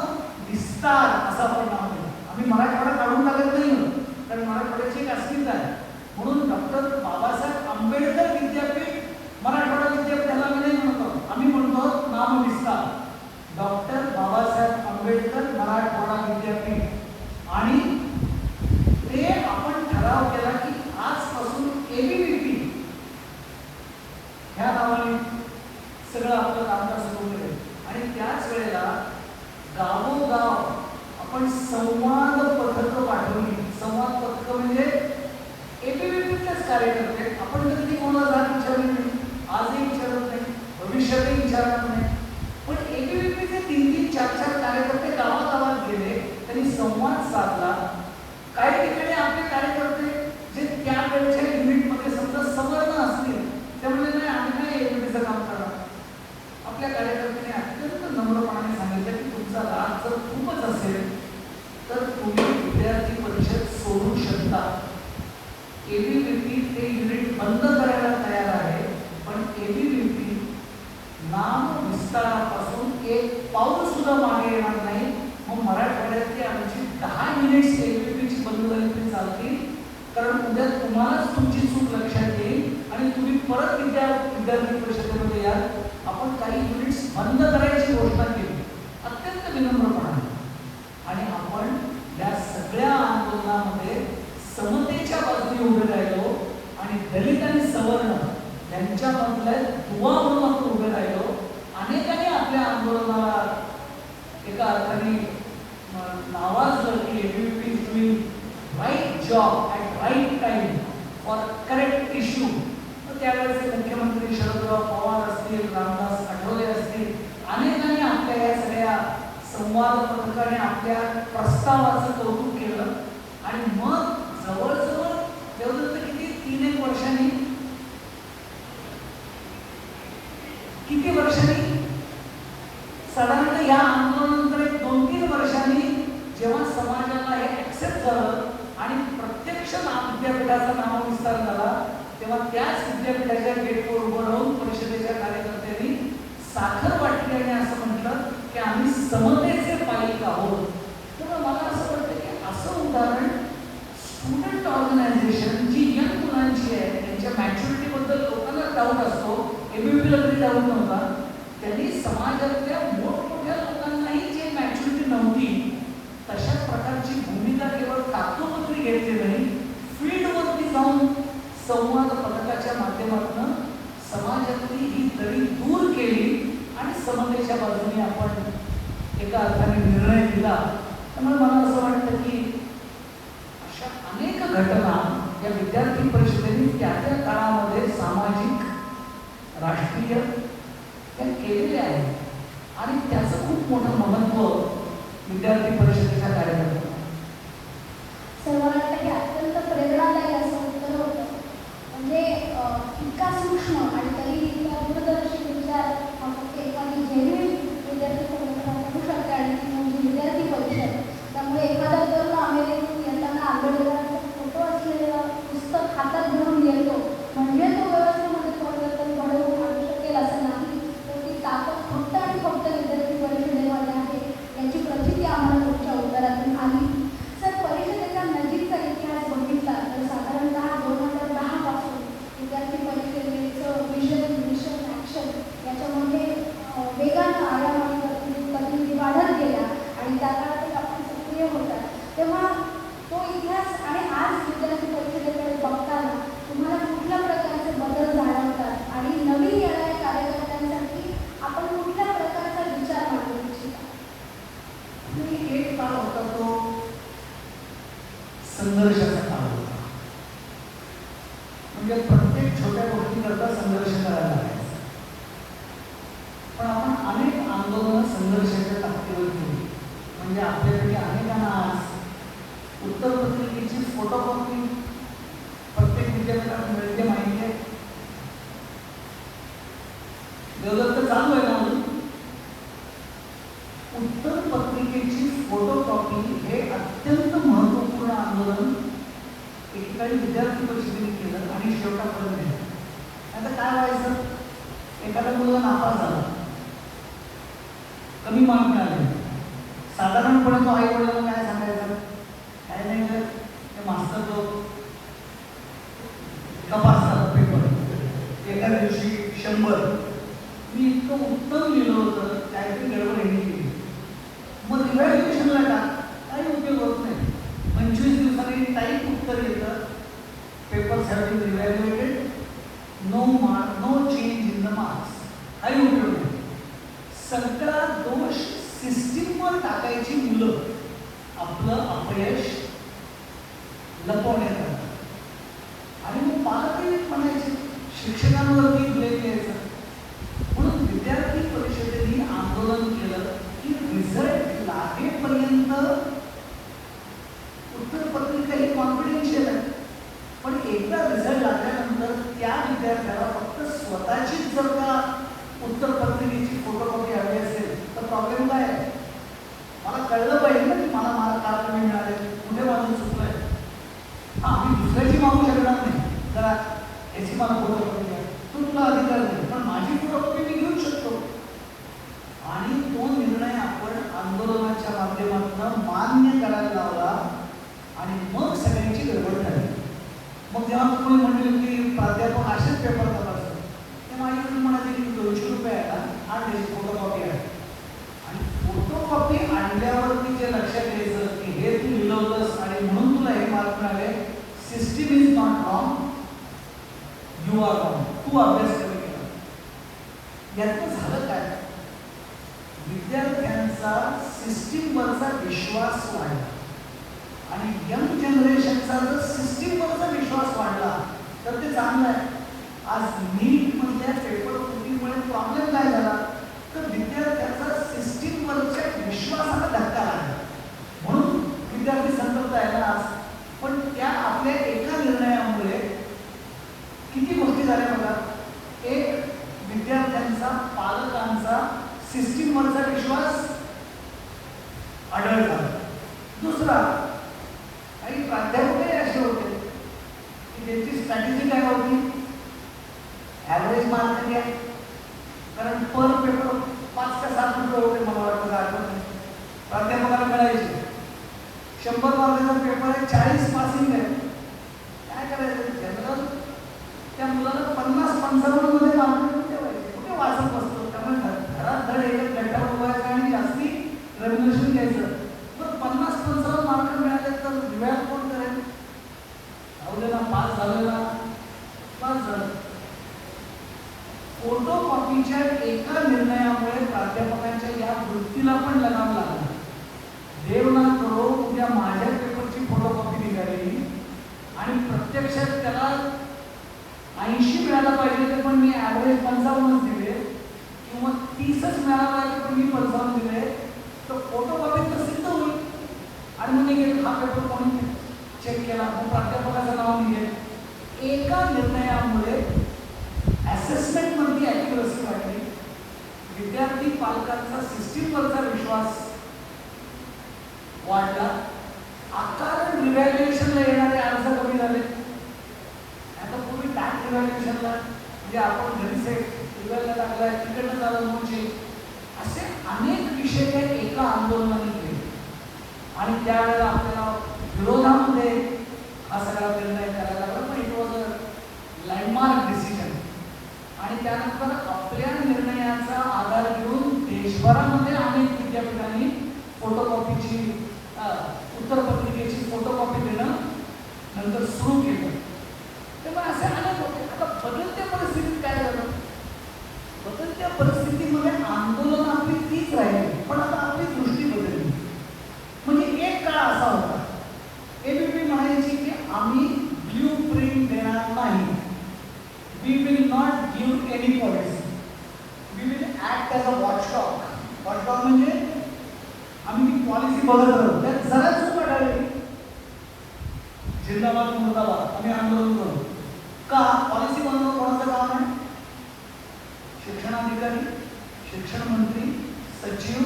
विस्तार असं आपण नाव दिलं. आम्ही मराठवाडा काढून टाकत नाही कारण मराठवाड्याची एक अस्मिता आहे. म्हणून डॉक्टर बाबासाहेब आंबेडकर विद्यापीठ मराठवाडा विद्यापीठाला आम्ही नाही म्हणतो, आम्ही म्हणतो नामविस्तार डॉक्टर बाबासाहेब आंबेडकर मराठवाडा विद्यापीठ. आणि ते आपण ठराव केला की आजपासून एबीव्हीपी ह्या नावाने सगळं आपलं कामकाज सुरू केलं. आणि त्याच वेळेला गावोगाव आपण संवाद पथकं पाठवली. संवाद पथकं म्हणजे एबीव्हीपीचेच कार्यकर्ते. आपण कधी कोणाला जात विचारली नाही, आजही विचारत नाही, भविष्यातही विचारणार नाही. पण एबीव्हीपीचे 3-3, 4-4 कार्यकर्ते गावागावात गेले, त्यांनी संवाद साधला. काही ठिकाणी आपले कार्यकर्ते जे त्यावेळेच्या युनिटमध्ये समजा सवर्ण असतील त्यामुळे नाही आम्ही नाही एबीव्हीपीचं काम करणार. आपल्या कार्यकर्त्यांनी अत्यंत नम्रपणाने सांगितलं की तुमचा राग जर खूपच असेल तर तुम्ही विद्यार्थी परिषद सोडू शकता. एबीव्हीपी ते युनिट बंद करायला तयार आहे पण एबीव्हीपी नाम विस्तारापासून एक पाऊल सुद्धा मागे येणार नाही. मग मराठवाड्यातली आमची 10 युनिट्स एबीव्हीपीची बंद झाली तरी चालतील कारण उद्या तुम्हालाच तुमची चूक लक्षात येईल आणि तुम्ही परत विद्यार्थी परिषदेमध्ये याल. आपण काही युनिट्स बंद करायची घोषणा केली अत्यंत विनम्रपणाने. आणि आपण या सगळ्या आंदोलनामध्ये समतेच्या बाजूने उभे राहिलो आणि दलित आणि सवर्ण यांच्यामधल्या दुवा म्हणून आपण उभे राहिलो. अनेकांनी आपल्या आंदोलनाला एका अर्थाने नावाजलं की ABVP is doing right job at right time for correct issue. त्यावेळेचे मुख्यमंत्री शरदराव पवार असतील, रामदास आठवले असतील, अनेकांनी आपल्या या सगळ्या संवाद पथकाने आपल्या प्रस्तावाचं कौतुक केलं. आणि मग जवळजवळ देवदत्त किती 3-1 वर्षांनी साधारण या आंदोलनानंतर 2-3 वर्षांनी जेव्हा समाजाला हे ऍक्सेप्ट झालं आणि प्रत्यक्ष विद्यापीठाचा नामविस्तार झाला, तेव्हा त्याच विद्यापीठाच्या गेटवर उभं राहून परिषदेच्या कार्यकर्त्यांनी साखर वाटली आणि असं म्हटलं की आम्ही समतेचे पाईक आहोत. तर मला असं वाटतं की असं उदाहरण स्टुडंट ऑर्गनायझेशन जी यंग मुलांची आहे, त्यांच्या मॅच्युरिटीबद्दल लोकांना डाऊट असतो, एबीव्हीपीला तरी डाऊट नव्हता, त्यांनी समाजातल्या मोठमोठ्या लोकांनाही जे मॅच्युरिटी नव्हती तशा प्रकारची भूमिका केवळ कागदोपत्री घेतली नाही, फील्डवरती जाऊन संवाद पथकाच्या माध्यमातून समाजातली ही दरी दूर केली आणि समतेच्या बाजूने आपण एका अर्थाने निर्णय दिला. त्यामुळे मला असं वाटतं की अशा अनेक घटना या विद्यार्थी परिषदेने त्या त्या काळामध्ये सामाजिक, राष्ट्रीय त्या केलेल्या आहेत आणि त्याचं खूप मोठं महत्त्व विद्यार्थी परिषदेच्या कार्यक्रमात. सर्वांना हे अत्यंत प्रेरणादायी असं उत्तर होतं. म्हणजे इतका सूक्ष्म आणि तरी इतका दूरदर्शी विचार फक्त एखादी जेन्युइन विद्यार्थी संघटना करू शकते आणि ती म्हणजे विद्यार्थी परिषद. त्यामुळे एखादा तरुण अमेरिकेतून येताना आंबेडकरांचा फोटो असलेलं पुस्तक हातात घेऊन येतो म्हणजे तो व्यवस्थेमध्ये परिवर्तन घडवून आणू शकेल असं नाही. तर ती ताकद फक्त आणि फक्त विद्यार्थी परिषदेमध्ये आहे याची प्रचिती आम्हाला तुमच्या उत्तरातून आली. सर, परिषदेचा नजीकचा इतिहास बघितला तर साधारणतः 2010 पासून विद्यार्थी परिषदेचं विजन, मिशन, ॲक्शन याच्यामध्ये वेगानं आयाम आणि गतिविधी वाढत गेल्या आणि त्या काळात आपण सक्रिय होतात. तेव्हा तो इतिहास आणि आज विद्यार्थी परिषदेकडे बघताना तुम्हाला कुठल्या प्रकारचे बदल जाणवतात आणि नवीन येणाऱ्या कार्यकर्त्यांसाठी आपण कुठल्या प्रकारचा विचार मांडू इच्छिता? एक काळ होता तो संघर्षाचा काळ होता. म्हणजे प्रत्येक छोट्या गोष्टीकरता संघर्ष करायला लागायचा. पण आपण अनेक आंदोलनं संघर्षाच्या ताकदीवर केली. म्हणजे आपल्यापैकी अनेकांना आज उत्तरपत्रिकेची फोटोकॉपी प्रत्येक विद्यापीठात मिळते माहिती आहे. देवदत्त चालू आहे ना म्हणून उत्तरपत्रिकेची फोटोकॉपी हे अत्यंत महत्त्वपूर्ण आंदोलन एकेकाळी विद्यार्थी परिषदेने केलं आणि शेवटापर्यंत नेलं. आता काय व्हायचं, एखादा मुलगा नापास झाला, कमी मार्क मिळाले, साधारणपणे तो आई वडिलांना काय सांगायचं, काय नाही तर ते मास्तर लोक तपासतात पेपर, एका दिवशी 100. मी इतकं उत्तम लिहिलं होतं, काहीतरी गडबड यांनी केली, मग रिव्हॅल्युएशनला का काही उपयोग होत नाही. 25 दिवसांनी टाईप उत्तर येतं, papers have been revaluated, no change in the marks, काही उपयोग नाही. सगळा दोष सिस्टीमवर टाकायची मुलं आपलं अपयश लपवण्यात आणि मग पालकही म्हणायचे, शिक्षकांवरती ब्लेम यायचं. म्हणून विद्यार्थी परिषदेने आंदोलन केलं की रिझल्ट लागेपर्यंत उत्तरपत्रिका ही कॉन्फिडेन्शियल आहे, पण एकदा रिझल्ट लागल्यानंतर त्या विद्यार्थ्याला फक्त स्वतःचीच जर का उत्तरपत्रिकेची फोटोकॉपी हवी असेल तर प्रॉब्लेम काय आहे, मला कळलं पाहिजे ना की मला मार्क कमी मिळाले, कुठे माझं चुकलंय. मी दुसऱ्याची मागू शकणार नाही, जरा याची मला फोटोकॉपी द्या, तो तुला अधिकार नाही, पण माझी फोटोकॉपी मी घेऊ शकतो. आणि तो निर्णय आपण आंदोलनाच्या माध्यमातून मान्य करायला लावला आणि मग सगळ्यांची गडबड झाली. मग जेव्हा कोणी म्हणले की प्राध्यापक असेच पेपर तपासतो, तेव्हा आई म्हणाले की 200 रुपये आहे ना, 8 त्याची फोटोकॉपी आहे. आणि फोटोकॉपी आणल्यावरती जे लक्षात यायचं की हे तू लिहिलं होतंस आणि म्हणून तुला हे मार्क मिळाले, system is not wrong, you are wrong, तू अभ्यास कमी केला. यातनं झालं काय, विद्यार्थ्यांचा सिस्टीमवरचा विश्वास वाढला आणि यंग जनरेशनचा जर सिस्टीमवरचा विश्वास वाढला तर ते चांगलं आहे. आज नीट मधल्या पेपर फुटीमुळे प्रॉब्लेम काय झाला तर विद्यार्थ्यांचा सिस्टीमवरच्या विश्वासाला धक्का लागला, म्हणून विद्यार्थी संतप्त आहे ना आज. पण त्या आपल्या एका निर्णयामुळे किती गोष्टी झाल्या बघा. एक, विद्यार्थ्यांचा पालकांचा सिस्टीमवरचा विश्वास आढळला. दुसरा, काही प्राध्यापकही असे होते की त्यांची स्ट्रॅटेजी काय होती, ॲव्हरेज मार्क द्या, कारण पर पेपर 5 का 7 रुपये होते मला वाटतं आठवत नाही, प्राध्यापकाला मिळायचे. 100 मार्काचा पेपर आहे, 40 पासिंग आहे, काय करायचं जनरल त्या मुलाला 50-55 मध्ये मार्क ठेवायचे, कुठे वाचत बसतो. त्यामुळे घरात धड एक गड्डा उभवायचा आणि जास्ती रेव्होल्युशन घ्यायचं. पण 50-55 मार्क मिळाले तर दिव्यात कोण करेल, राहुलेला पास झालेला पास झालं. फोटो कॉपीच्या एका निर्णयामुळे प्राध्यापकांच्या या वृत्तीला पण लगाम लागला. देव ना करो उद्या माझ्या पेपरची फोटोकॉपी निघाली आणि प्रत्यक्षात त्याला 80 मिळायला पाहिजे तर पण मी ॲव्हरेज 55 दिले किंवा 30च मिळायला पाहिजे पण मी 55 दिले, तर फोटोकॉपी तर सिद्ध होईल आणि मग निघेल हा पेपर कोणी चेक केला, मग प्राध्यापकाचं नाव निघेल. एका निर्णयामुळे असेसमेंट मध्ये ॲक्युरसी वाढली, विद्यार्थी पालकांचा सिस्टीमवरचा विश्वास वाढला, आकार रिव्हॅल्युएशनला येणारे अर्ज कमी झाले. आता पूर्वी टॅक्स रिव्हॅल्युएशनला म्हणजे आपण घरी रिव्हॅल्यूला टाकलाय तिकडनं झालं म्हणजे असे अनेक विषय त्या एका आंदोलनाने केले आणि त्यावेळेला आपल्याला विरोधामध्ये हा सगळा निर्णय करायला लागला. पण it was a landmark decision आणि त्यानंतर आपल्या निर्णयाचा आधार घेऊन देशभरामध्ये अनेक विद्यापीठांनी फोटोकॉपीची उत्तरपत्रिकेची फोटोकॉपी देणं नंतर सुरू केलं. तेव्हा असे अनेक होते. आता बदलत्या परिस्थितीत काय झालं, बदलत्या परिस्थितीमध्ये आंदोलन आपली तीच राहिली पण आता आपली दृष्टी बदलली. म्हणजे एक काळ असा होता एबीपी म्हणायची की आम्ही ब्ल्यू प्रिंट देणार नाही, we will not give any policy, we will act as a watchdog. watchdog म्हणजे आम्ही ती पॉलिसी बघत राहू, त्यात जरा चूक आढळली जिंदाबाद मुर्दाबाद आम्ही आंदोलन करू. का पॉलिसी बनवणं कोणाचं काम आहे, शिक्षणाधिकारी, शिक्षण मंत्री, सचिव,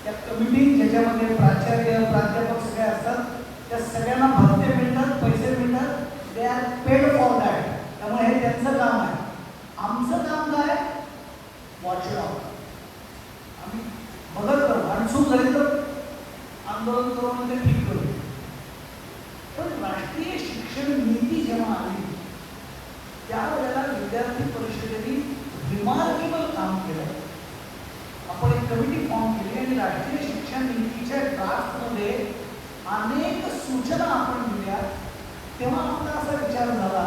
त्या कमिटी ज्याच्यामध्ये प्राचार्य प्राध्यापक सगळे असतात त्या सगळ्यांना भत्ते मिळतात, पैसे मिळतात, they are paid for that. त्यामुळे हे त्यांचं काम आहे. आमचं काम काय, वॉचडॉग. आम्ही बघत करू आणि चूक झाली तर आंदोलन करून ते ठीक करू. पण राष्ट्रीय शिक्षण नीती जेव्हा आली त्यावेळेला विद्यार्थी परिषदेने रिमार्केबल काम केलं. आपण एक कमिटी फॉर्म केली आणि राष्ट्रीय शिक्षण नीतीच्या ड्राफ्टमध्ये अनेक सूचना आपण दिल्या. तेव्हा आपला असा विचार झाला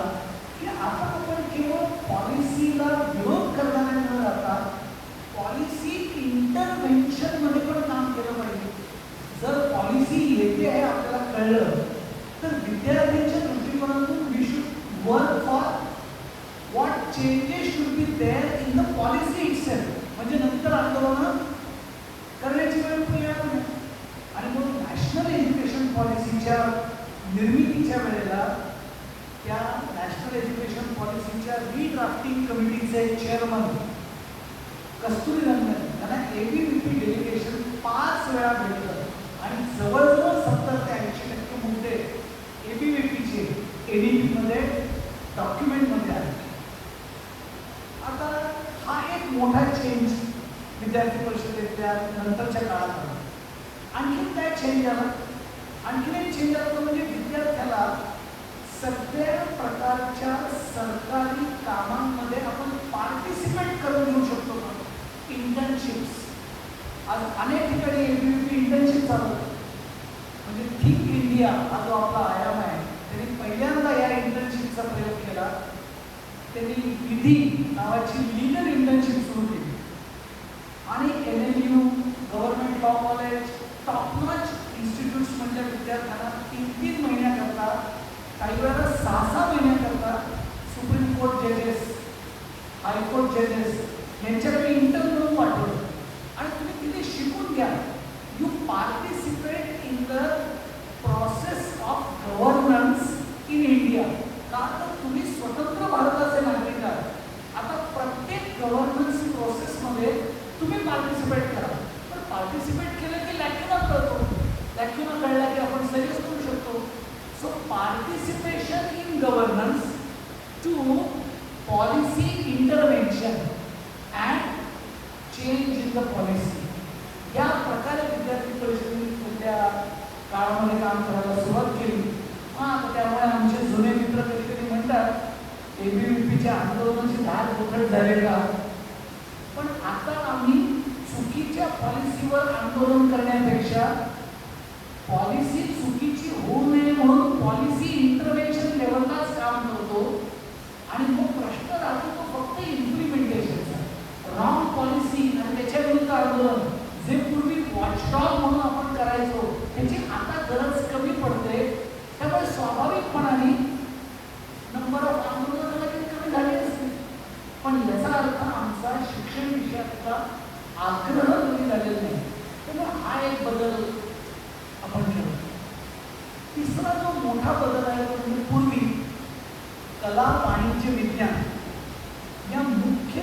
की आता आपण केवळ पॉलिसीला विरोध करणारे न राहता पॉलिसी इंटरव्हेन्शन मध्ये पण काम केलं पाहिजे. जर पॉलिसी येते आहे आपल्याला कळलं तर विद्यार्थ्यांच्या दृष्टिकोनातून we should work for what changes should be there in the policy itself. म्हणजे नंतर आंदोलन करण्याची वेळ पण येणार नाही. आणि मग नॅशनल एज्युकेशन पॉलिसीच्या निर्मितीच्या वेळेला त्या नॅशनल एज्युकेशन पॉलिसीच्या रीड्राफ्टिंग कमिटीचे चेअरमन कस्तुरीरंगन त्यांना एबीव्हीपी डेलिगेशन 5 वेळा भेटलं आणि जवळजवळ 70 ते 80% मुद्दे एबीव्हीपीचे एडीपीमध्ये डॉक्युमेंटमध्ये आले. आता हा एक मोठा चेंज विद्यार्थी परिषदेच्या नंतरच्या काळात आला. आणखीन काय चेंज झाला, आणखीन एक चेंज झाला म्हणजे विद्यार्थ्याला सगळ्या प्रकारच्या सरकारी कामांमध्ये आपण पार्टिसिपेट करून घेऊ शकतो. इंटर्नशिप्स आज अनेक ठिकाणी एबीव्हीपी इंटर्नशिप चालवतात. म्हणजे थिंक इंडिया हा जो आपला आयाम आहे त्यांनी पहिल्यांदा या इंटर्नशिपचा प्रयोग केला. त्यांनी विधी नावाची लीगल इंटर्नशिप सुरू केली आणि NLU, government law college, top-notch institutes मधल्या विद्यार्थ्यांना 3-3 महिन्याकरता, काही वेळेला 6-6 महिन्याकरता सुप्रीम कोर्ट जजेस यांच्याकडे इंटर्न म्हणून पाठवलं आणि तुम्ही तिथे शिकून घ्या. You participate in the process of governance in India. का तर तुम्ही स्वतंत्र भारताचे नागरिक आहात. आता प्रत्येक गव्हर्नन्स प्रोसेसमध्ये तुम्ही पार्टिसिपेट करा. पण पार्टिसिपेट केलं की लॅक्युना कळतो. लॅक्युना कळला की आपण सजेस्ट करू शकतो. So participation in governance to policy intervention and change in the policy. या प्रकारे विद्यार्थी परिषदेने त्या काळामध्ये काम करायला सुरुवात केली. त्यामुळे आमचे जुने मित्र कधी कधी म्हणतात एबीव्हीपीच्या आंदोलनाची धार दुखट झाले का. पण आता आम्ही चुकीच्या पॉलिसीवर आंदोलन करण्यापेक्षा पॉलिसी चुकीची होऊ नये म्हणून पॉलिसी इंटरव्हेन्शन लेवललाच काम करतो. आणि मग प्रश्न राहतो तो फक्त इम्प्लिमेंटेशनचा. रॉंग पॉलिसी आणि त्याच्या विरुद्ध आंदोलन जे पूर्वी वॉचडॉग म्हणून आपण करायचो त्याची आता गरज कमी पडते. त्यामुळे स्वाभाविकपणाने नंबर ऑफ आंदोलन कमी झाले असते. पण याचा अर्थ आमचा शिक्षण विषयाचा आग्रह कमी झालेला नाही. त्यामुळे हा एक बदल आपण केला. तिसरा जो मोठा बदल आहे तो म्हणजे पूर्वी कला वाणिज्य विज्ञान या मुख्य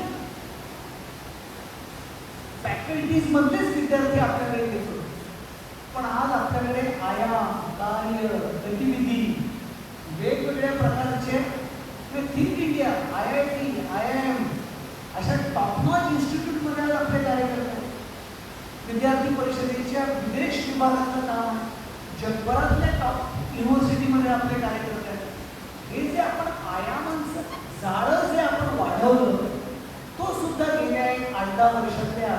फॅकल्टीज मधलेच विद्यार्थी आपल्याकडे येत होते. पण आज आपल्याकडे आयाम, कार्य, गतिविधी वेगवेगळ्या प्रकारचे थिंक इंडिया, IIT, IIM अशा टॉपनॉच इन्स्टिट्यूटमध्ये आज आपले कार्यक्रम आहेत. विद्यार्थी परिषदेच्या विदेश विभागाचं काम जगभरातल्या टॉप युनिव्हर्सिटीमध्ये आपले कार्यक्रम आहेत. हे जे आपण आयामांचं जाळं जे आपण वाढवलं तो सुद्धा गेल्या 8-10 वर्षातल्या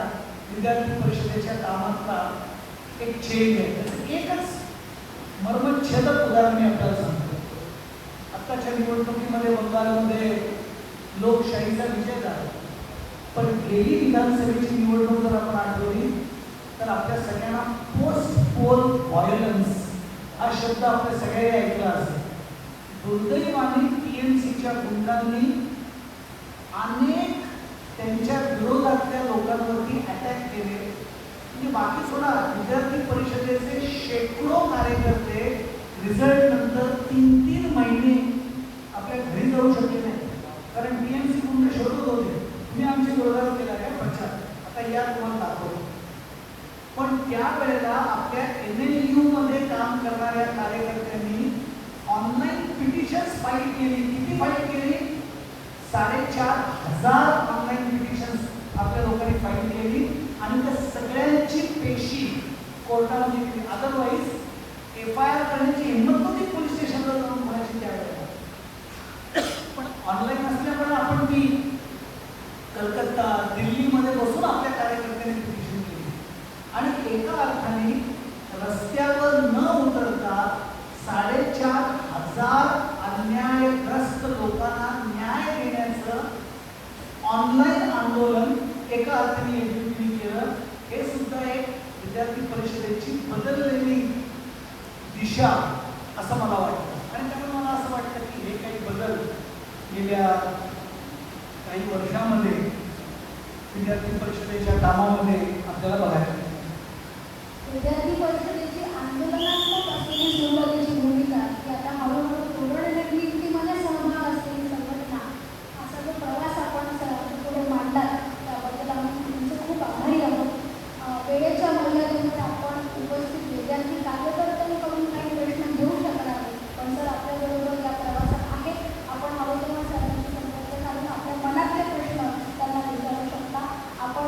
विद्यार्थी परिषदेच्या कामातला एक चेंज आहे. त्याचं एकच मर्मच्छेदक उदाहरण मी आपल्याला सांगतो. आत्ताच्या निवडणुकीमध्ये बंगालमध्ये लोकशाहीचा विजय झाला. पण गेली विधानसभेची निवडणूक जर आपण आठवली तर आपल्या सगळ्यांना पोस्ट पोल व्हायलन्स हा शब्द आपल्या सगळ्यांनी ऐकला असेल. दुर्दैवाने TMCच्या गुंडांनी अनेक त्यांच्या विरोधातल्या लोकांवरती अटॅक केले. म्हणजे बाकी सोडा विद्यार्थी परिषदेचे शेकडो कार्यकर्ते रिझल्ट नंतर 3-3 महिने आपल्या घरी जाऊ शकले नाही. कारण TMC गुंड शोधत होते तुम्ही आमच्या विरोधात केला काय प्रचार, आता या तुम्हाला दाखवतो. पण त्यावेळेला आपल्या NLU मध्ये काम करणाऱ्या कार्यकर्त्यांनी ऑनलाईन पिटिशन्स फाईल केली. किती फाईल केली? 4,500 ऑनलाईन पिटिशन्स आपल्या लोकांनी फाईल केली आणि त्या सगळ्यांची पेशी कोर्टामध्ये केली. अदरवाईज FIR करण्याची हिंमत नव्हती पोलीस स्टेशनला जाऊन कोणाची त्यावेळेला. पण ऑनलाईन असल्यामुळे आपण ती कलकत्ता, दिल्लीमध्ये बसून आपल्या कार्यकर्त्यांनी पिटिशन केली आणि एका अर्थाने रस्त्यावर न उतरता 4,500 अन्यायग्रस्त लोकांना न्याय देण्याचं ऑनलाईन आंदोलन एका अर्थाने एबीव्हीपीने केलं. हे सुद्धा एक विद्यार्थी परिषदेची बदललेली दिशा असं मला वाटतं. आणि त्यामुळे मला असं वाटतं की हे काही बदल गेल्या काही वर्षामध्ये विद्यार्थी परिषदेच्या कामामध्ये आपल्याला बघायला मिळतं. विद्यार्थी परिषदेची आंदोलनात्मक असलेली सुरुवातीची भूमिका की आता हळूहळू धोरण निर्मितीमध्ये सहभाग असलेली संघटना असा जो प्रवास आपण पुढे मांडलात त्याबद्दल आम्ही तुमचे खूप आभारी आहोत. वेळेच्या मर्यादेवर आपण उपस्थित विद्यार्थी कार्यकर्त्यांकडून काही प्रश्न घेऊ शकणार नाही. पण सर आपल्याबरोबर या प्रवासात आहेत. आपण हवं तेव्हा सरांशी संपर्क साधून आपल्या मनातले प्रश्न त्यांना विचारू शकता. आपण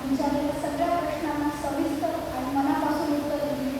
विचारलेल्या सगळ्या प्रश्नांना सविस्तर आणि मनापासून उत्तर दिली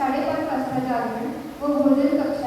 5:30 वाजताचे आगमन व भोजन कक्ष